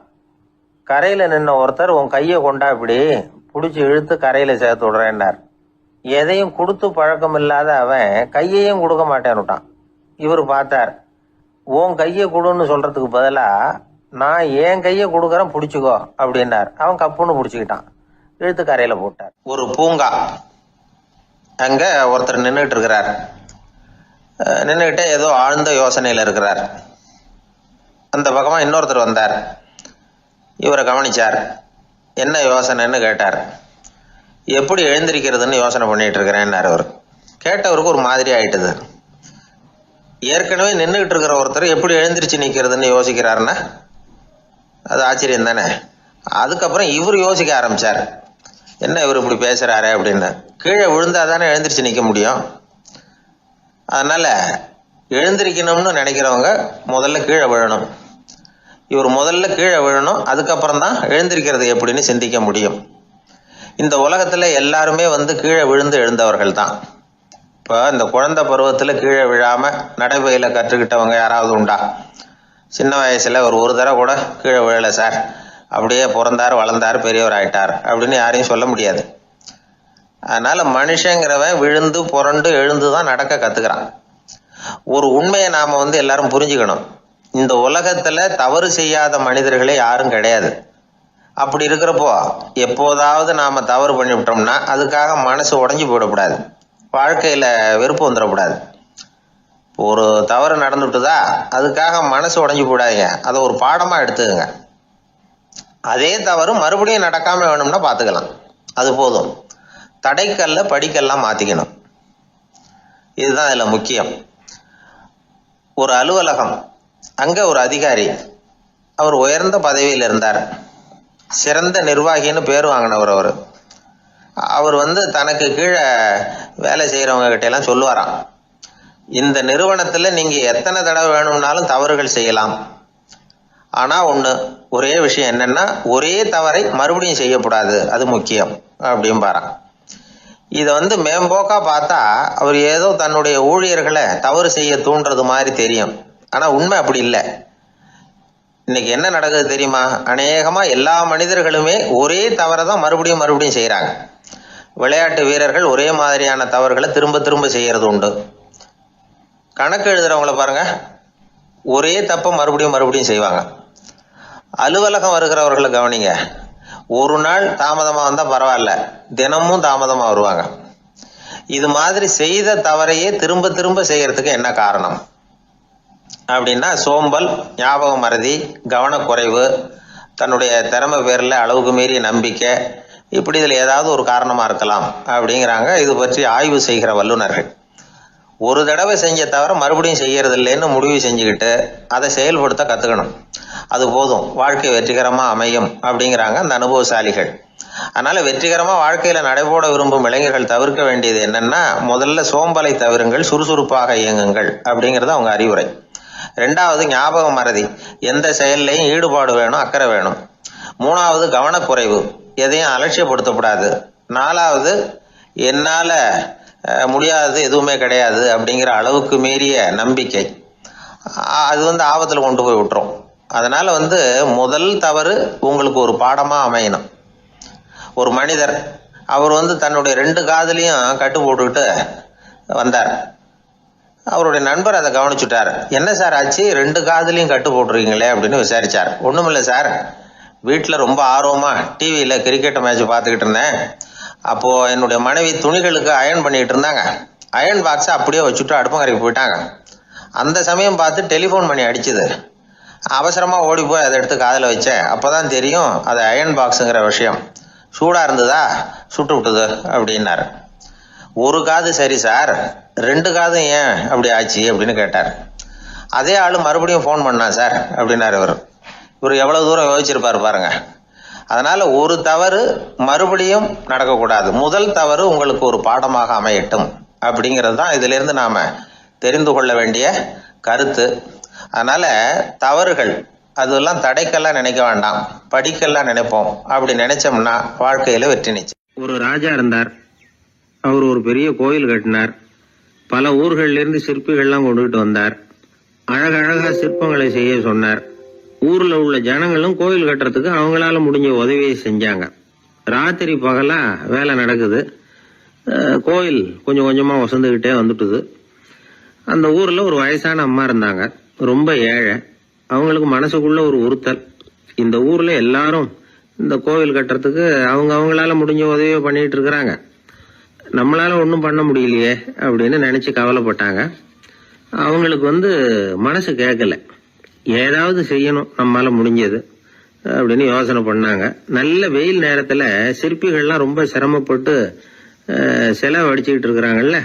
S1: கரையில் நின்ன ஒருத்தர், உன் கையை கொண்டா இப்படி பிடிச்சி இழுத்து கரையில் சேர்த்து விடுறேன்னார். எதையும் கொடுத்து பழக்கம் இல்லாத அவன் கையையும் கொடுக்க மாட்டேன்னுட்டான். இவர் பார்த்தார், உன் கையை கொடுன்னு சொல்றதுக்கு பதிலாக நான் என் கையை கொடுக்குறேன் பிடிச்சிக்கோ அப்படின்னார். அவன் கப்புன்னு பிடிச்சிக்கிட்டான், இழுத்து கரையில் போட்டார். ஒரு பூங்கா, அங்கே ஒருத்தர் நின்றுட்டு இருக்கிறார். நின்றுக்கிட்டே ஏதோ ஆழ்ந்த யோசனையில் இருக்கிறார். அந்த பக்கமாக இன்னொருத்தர் வந்தார், இவரை கவனிச்சார். என்ன யோசனைன்னு கேட்டார். எப்படி எழுந்திருக்கிறதுன்னு யோசனை பண்ணிட்டு இருக்கிறேன்னார் அவர். கேட்டவருக்கு ஒரு மாதிரி ஆயிட்டுது. ஏற்கனவே நின்றுகிட்டு இருக்கிற ஒருத்தர் எப்படி எழுந்திரிச்சு நிற்கிறதுன்னு யோசிக்கிறாருன்னா அது ஆச்சரியம் தானே. அதுக்கப்புறம் இவர் யோசிக்க ஆரம்பிச்சார், என்ன இவர் இப்படி பேசுறாரு அப்படின்னு. கீழே விழுந்தா தானே எழுந்திரிச்சு நிற்க முடியும். அதனால எழுந்திருக்கணும்னு நினைக்கிறவங்க முதல்ல கீழே விழணும். இவர் முதல்ல கீழே விழணும், அதுக்கப்புறம் தான் எழுந்திருக்கிறது எப்படின்னு சிந்திக்க முடியும். இந்த உலகத்துல எல்லாருமே கீழே விழுந்து எழுந்தவர்கள் தான். இப்போ இந்த குழந்தை பருவத்தில் கீழே விழாம நடைபயில கற்றுக்கிட்டவங்க யாராவது உண்டா? சின்ன வயசுல ஒரு தடவை கூட கீழே விழலை சார், அப்படியே பிறந்தார் வளர்ந்தார் பெரியவர் ஆயிட்டார் அப்படின்னு யாரையும் சொல்ல முடியாது. அதனால மனுஷங்கிறவன் விழுந்து புரண்டு எழுந்து தான் நடக்க கத்துக்கிறான். ஒரு உண்மையை நாம எல்லாரும் புரிஞ்சுக்கணும். இந்த உலகத்துல தவறு செய்யாத மனிதர்களே யாரும் கிடையாது. அப்படி இருக்கிறப்போ எப்போதாவது நாம தவறு பண்ணிவிட்டோம்னா அதுக்காக மனசு உடைஞ்சு போயிடக்கூடாது, வாழ்க்கையில வெறுப்பு வந்துடக்கூடாது. ஒரு தவறு நடந்துட்டுதா அதுக்காக மனசு உடைஞ்சு போடாதீங்க, அதை ஒரு பாடமா எடுத்துக்கங்க. அதே தவறு மறுபடியும் நடக்காம வேணும்னா பாத்துக்கலாம், அது போதும். தடைக்கல்ல படிக்கல்லாம் மாத்திக்கணும், இதுதான் இதுல முக்கியம். ஒரு அலுவலகம், அங்க ஒரு அதிகாரி, அவர் உயர்ந்த பதவியில் இருந்தார், சிறந்த நிர்வாகின்னு பேர் வாங்கினவர். அவர் தனக்கு கீழே வேலை செய்யறவங்க கிட்ட எல்லாம் சொல்லுவாராம், இந்த நிறுவனத்துல நீங்க எத்தனை தடவை வேணும்னாலும் தவறுகள் செய்யலாம், ஆனா ஒரே விஷயம் என்னன்னா ஒரே தவறை மறுபடியும் செய்யக்கூடாது, அது முக்கியம் அப்படின்பாராம். இதை மேம்போக்கா பார்த்தா அவர் ஏதோ தன்னுடைய ஊழியர்களை தவறு செய்ய தூண்டுறது மாதிரி தெரியும். ஆனா உண்மை அப்படி இல்லை. இன்னைக்கு என்ன நடக்குது தெரியுமா? அநேகமா எல்லா மனிதர்களுமே ஒரே தவறை தான் மறுபடியும் மறுபடியும் செய்யறாங்க. விளையாட்டு வீரர்கள் ஒரே மாதிரியான தவறுகளை திரும்ப திரும்ப செய்யறது உண்டு. கணக்கு எழுதுறவங்கள பாருங்க, ஒரே தப்பை மறுபடியும் மறுபடியும் செய்வாங்க. அலுவலகம் வருகிறவர்களை கவனிங்க, ஒரு நாள் தாமதமா வந்தா பரவாயில்ல, தினமும் தாமதமா வருவாங்க. இது மாதிரி செய்த தவறையே திரும்ப திரும்ப செய்யறதுக்கு என்ன காரணம் அப்படின்னா சோம்பல், ஞாபக மறதி, கவனக்குறைவு, தன்னுடைய திறமை பேர்ல அளவுக்கு மீறிய நம்பிக்கை, இப்படி இதில் ஏதாவது ஒரு காரணமா இருக்கலாம் அப்படிங்கிறாங்க இது பற்றி ஆய்வு செய்கிற வல்லுநர்கள். ஒரு தடவை செஞ்ச தவிர மறுபடியும் செய்யறது இல்லைன்னு முடிவு செஞ்சுக்கிட்டு அதை செயல்படுத்த கத்துக்கணும், அது போதும், வாழ்க்கை வெற்றிகரமா அமையும் அப்படிங்கிறாங்க அந்த அனுபவசாலிகள். அதனால வெற்றிகரமா வாழ்க்கையில நடைபோட விரும்பும் இளைஞர்கள் தவிர்க்க வேண்டியது என்னன்னா, முதல்ல சோம்பலை தவிருங்கள், சுறுசுறுப்பாக இயங்குங்கள் அப்படிங்கிறது அவங்க அறிவுரை. ரெண்டாவது ஞாபக மறதி, எந்த செயல்லையும் ஈடுபாடு வேணும், அக்கறை வேணும். மூணாவது கவனக்குறைவு, எதையும் அலட்சியப்படுத்தக்கூடாது. நாலாவது என்னால முடியாதது எதுவுமே கிடையாது அப்படிங்கிற அளவுக்கு மீறிய நம்பிக்கை, அது ஆபத்துல கொண்டு போய் விட்டுரும். அதனால முதல் தவறு உங்களுக்கு ஒரு பாடமா அமையணும். ஒரு மனிதர், அவர் தன்னுடைய 2 காதுலையும் கட்டு போட்டுக்கிட்டு வந்தார். அவருடைய நண்பர் அதை கவனிச்சுட்டார். என்ன சார் ஆச்சு, 2 காதுலையும் கட்டு போட்டுருக்கீங்களே அப்படின்னு விசாரிச்சார். ஒண்ணுமில்ல சார், வீட்டில் ரொம்ப ஆர்வமா டிவியில கிரிக்கெட் மேட்ச் பார்த்துக்கிட்டு இருந்தேன். அப்போ என்னுடைய மனைவி துணிகளுக்கு அயர்ன் பண்ணிட்டு இருந்தாங்க. அயர்ன் பாக்ஸை அப்படியே வச்சுட்டு அடுப்பங்கரைக்கு போயிட்டாங்க. அந்த சமயம் பார்த்து டெலிஃபோன் பண்ணி அடிச்சுது. அவசரமா ஓடி போய் அதை எடுத்து காதில் வச்சேன். அப்போதான் தெரியும் அது அயர்ன் பாக்ஸுங்கிற விஷயம். சூடா இருந்ததா, சுட்டு விட்டுது அப்படின்னாரு. 1 காது சரி சார், 2 காதும் ஏன் அப்படி ஆச்சு அப்படின்னு கேட்டார். அதே ஆளு மறுபடியும் ஃபோன் பண்ணான் சார் அப்படின்னாரு இவர் எவ்வளவு தூரம் யோசிச்சிருப்பாரு பாருங்க. அதனால ஒரு தவறு மறுபடியும் நடக்கக்கூடாது. முதல் தவறு உங்களுக்கு ஒரு பாடமாக அமையட்டும் அப்படிங்கிறது தான் இதுல இருந்து நாம தெரிந்து கொள்ள வேண்டிய கருத்து. அதனால தவறுகள் அதெல்லாம் தடைக்கெல்லாம் நினைக்க வேண்டாம், படிக்கெல்லாம் நினைப்போம். அப்படி நினைச்சோம்னா வாழ்க்கையில வெற்றி நிச்சயம்.
S2: ஒரு ராஜா இருந்தார். அவர் ஒரு பெரிய கோயில் கட்டினார். பல ஊர்கள்ல இருந்து சிற்பிகள்லாம் கொண்டுகிட்டு வந்தார். அழகழகா சிற்பங்களை செய்ய சொன்னார். ஊர்ல உள்ள ஜனங்களும் கோயில் கட்டுறதுக்கு அவங்களால முடிஞ்ச உதவியை செஞ்சாங்க. ராத்திரி பகலா வேலை நடக்குது. கோயில் கொஞ்சம் கொஞ்சமா வசந்துகிட்டே வந்துட்டுது. அந்த ஊர்ல ஒரு வயசான அம்மா இருந்தாங்க, ரொம்ப ஏழை. அவங்களுக்கு மனசுக்குள்ள ஒரு உறுத்தல், இந்த ஊர்ல எல்லாரும் இந்த கோவில் கட்டுறதுக்கு அவங்களால முடிஞ்ச உதவியை பண்ணிட்டு இருக்கிறாங்க, நம்மளால ஒன்றும் பண்ண முடியலையே அப்படின்னு நினைச்சு கவலைப்பட்டாங்க. அவங்களுக்கு மனசு கேட்கல, ஏதாவது செய்யணும் நம்மளால முடிஞ்சது அப்படின்னு யோசனை பண்ணாங்க. நல்ல வெயில் நேரத்துல சிற்பிகள்லாம் ரொம்ப சிரமப்பட்டு சிலை வடிச்சுக்கிட்டு இருக்கிறாங்கல்ல,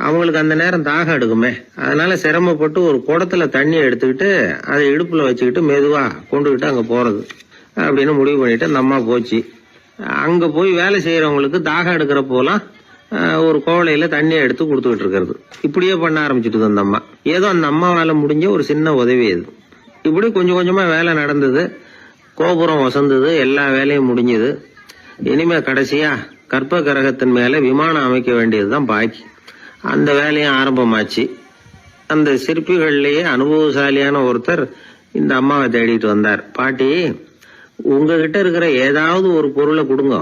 S2: அவங்களுக்கு அந்த நேரம் தாகம் எடுக்குமே. அதனால சிரமப்பட்டு ஒரு குடத்துல தண்ணியை எடுத்துக்கிட்டு அதை இடுப்புல வச்சுக்கிட்டு மெதுவா கொண்டுகிட்டு அங்க போறது அப்படின்னு முடிவு பண்ணிட்டு அந்த அம்மா போச்சு. அங்க போய் வேலை செய்யறவங்களுக்கு தாகம் எடுக்கிற போலாம் ஒரு கோவலையில தண்ணியை எடுத்து கொடுத்துக்கிட்டு இருக்கிறது. இப்படியே பண்ண ஆரம்பிச்சுட்டு அந்த அம்மா. ஏதோ அந்த அம்மாவால முடிஞ்ச ஒரு சின்ன உதவி இது. இப்படி கொஞ்சம் கொஞ்சமா வேலை நடந்தது. கோபுரம் வசந்தது, எல்லா வேலையும் முடிஞ்சது. இனிமே கடைசியா கற்ப கிரகத்தின் மேல விமானம் அமைக்க வேண்டியதுதான் பாக்கி. அந்த வேலையும் ஆரம்பமாச்சு. அந்த சிற்பிகள்லயே அனுபவசாலியான ஒருத்தர் இந்த அம்மாவை தேடிட்டு வந்தார். பாட்டி, உங்ககிட்ட இருக்கிற ஏதாவது ஒரு பொருளை கொடுங்க,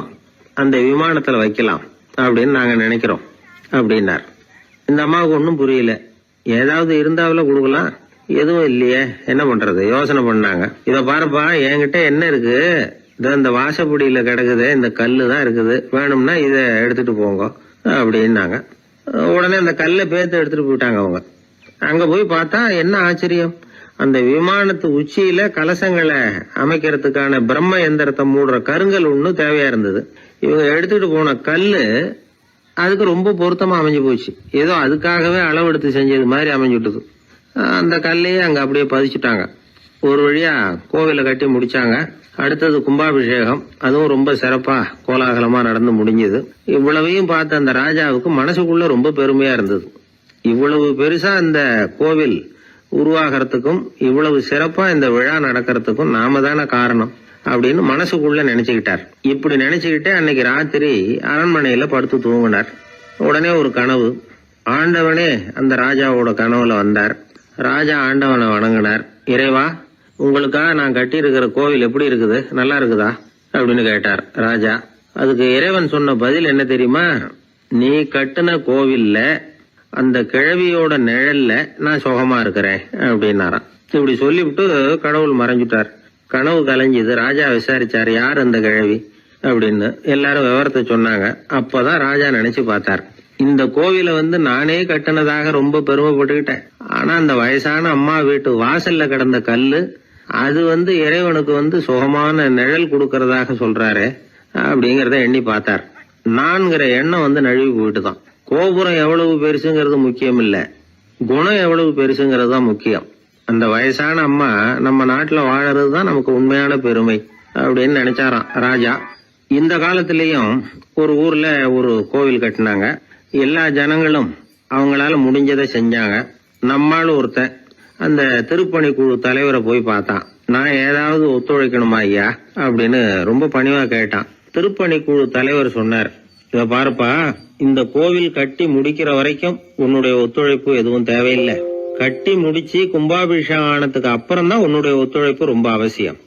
S2: அந்த விமானத்துல வைக்கலாம் அப்படின்னு நாங்க நினைக்கிறோம் அப்படின்னார். இந்த அம்மாவுக்கு ஒன்றும் புரியல. ஏதாவது இருந்தாவில கொடுக்கலாம், எதுவும் இல்லையே, என்ன பண்றது யோசனை பண்ணாங்க. இத பாருப்பா, என்கிட்ட என்ன இருக்கு, இந்த வாசப்படியில கிடக்குது, இந்த கல்லு தான் இருக்குது, வேணும்னா இத எடுத்துட்டு போங்க அப்படின்னாங்க. உடனே அந்த கல்லை பேத்து எடுத்துட்டு போயிட்டாங்க அவங்க. அங்க போய் பார்த்தா என்ன ஆச்சரியம், அந்த விமானத்து உச்சியில கலசங்களை அமைக்கிறதுக்கான பிரம்ம எந்திரத்தை மூடுற கருங்கல் ஒண்ணு தேவையா இருந்தது. இவங்க எடுத்துட்டு போன கல்லு அதுக்கு ரொம்ப பொருத்தமா அமைஞ்சு போச்சு. ஏதோ அதுக்காகவே அளவெடுத்து செஞ்சது மாதிரி அமைஞ்சுட்டுது. அந்த கல்லையே அங்க அப்படியே பதிச்சுட்டாங்க. ஒரு வழியா கோவிலை கட்டி முடிச்சாங்க. அடுத்தது கும்பாபிஷேகம். அதுவும் ரொம்ப சிறப்பா கோலாகலமா நடந்து முடிஞ்சது. இவ்வளவையும் பார்த்த அந்த ராஜாவுக்கு மனசுக்குள்ள ரொம்ப பெருமையா இருந்தது. இவ்வளவு பெருசா இந்த கோவில் உருவாகிறதுக்கும் இவ்வளவு சிறப்பா இந்த விழா நடக்கிறதுக்கும் நாம தானே காரணம் அப்படின்னு மனசுக்குள்ள நினைச்சுக்கிட்டார். இப்படி நினைச்சுக்கிட்டே அன்னைக்கு ராத்திரி அரண்மனையில படுத்து தூங்கினார். உடனே ஒரு கனவு. ஆண்டவனே அந்த ராஜாவோட கனவுல வந்தார். ராஜா ஆண்டவனை வணங்கினார். இறைவா, உங்களுக்காக நான் கட்டி இருக்கிற கோவில் எப்படி இருக்குது, நல்லா இருக்குதா அப்படின்னு கேட்டார் ராஜா. அதுக்கு இறைவன் சொன்ன பதில் என்ன தெரியுமா, நீ கட்டின கோவில்ல அந்த கிழவியோட நிழல்ல நான் சுகமா இருக்கிறேன் அப்படின்னாராம். இப்படி சொல்லிவிட்டு கடவுள் மறைஞ்சுட்டார். கனவு கலைஞ்சது. ராஜா விசாரிச்சார், யார் அந்த கிழவி அப்படின்னு. எல்லாரும் விவரத்தை சொன்னாங்க. அப்பதான் ராஜா நினைச்சு பார்த்தார், இந்த கோவிலை நானே கட்டினதாக ரொம்ப பெருமைப்பட்டுக்கிட்டேன். ஆனா அந்த வயசான அம்மா வீட்டு வாசல்ல கிடந்த கல்லு அது இறைவனுக்கு சுகமான நிழல் கொடுக்கறதாக சொல்றாரு அப்படிங்கறத எண்ணி பார்த்தார். நான்கிற எண்ணம் நழுவி போயிட்டுதான். கோபுரம் எவ்வளவு பெருசுங்கிறது முக்கியம் இல்ல, குணம் எவ்வளவு பெருசுங்கிறது தான் முக்கியம். அந்த வயசான அம்மா நம்ம நாட்டுல வாழறது தான் நமக்கு உண்மையான பெருமை அப்படின்னு நினைச்சாராம் ராஜா. இந்த காலத்திலயும் ஒரு ஊர்ல ஒரு கோவில் கட்டினாங்க. எல்லா ஜனங்களும் அவங்களால முடிஞ்சதை செஞ்சாங்க. நம்மால ஒருத்தன் அந்த திருப்பணி குழு தலைவரை போய் பார்த்தான். நான் ஏதாவது ஒத்துழைக்கணுமா ஐயா அப்படின்னு ரொம்ப பணிவா கேட்டான். திருப்பணி குழு தலைவர் சொன்னார், இத பாருப்பா, இந்த கோவில் கட்டி முடிக்கிற வரைக்கும் உன்னுடைய ஒத்துழைப்பு எதுவும் தேவையில்லை. கட்டி முடிச்சு கும்பாபிஷேகம் ஆனதுக்கு அப்புறம் தான் உன்னுடைய ஒத்துழைப்பு ரொம்ப அவசியம்.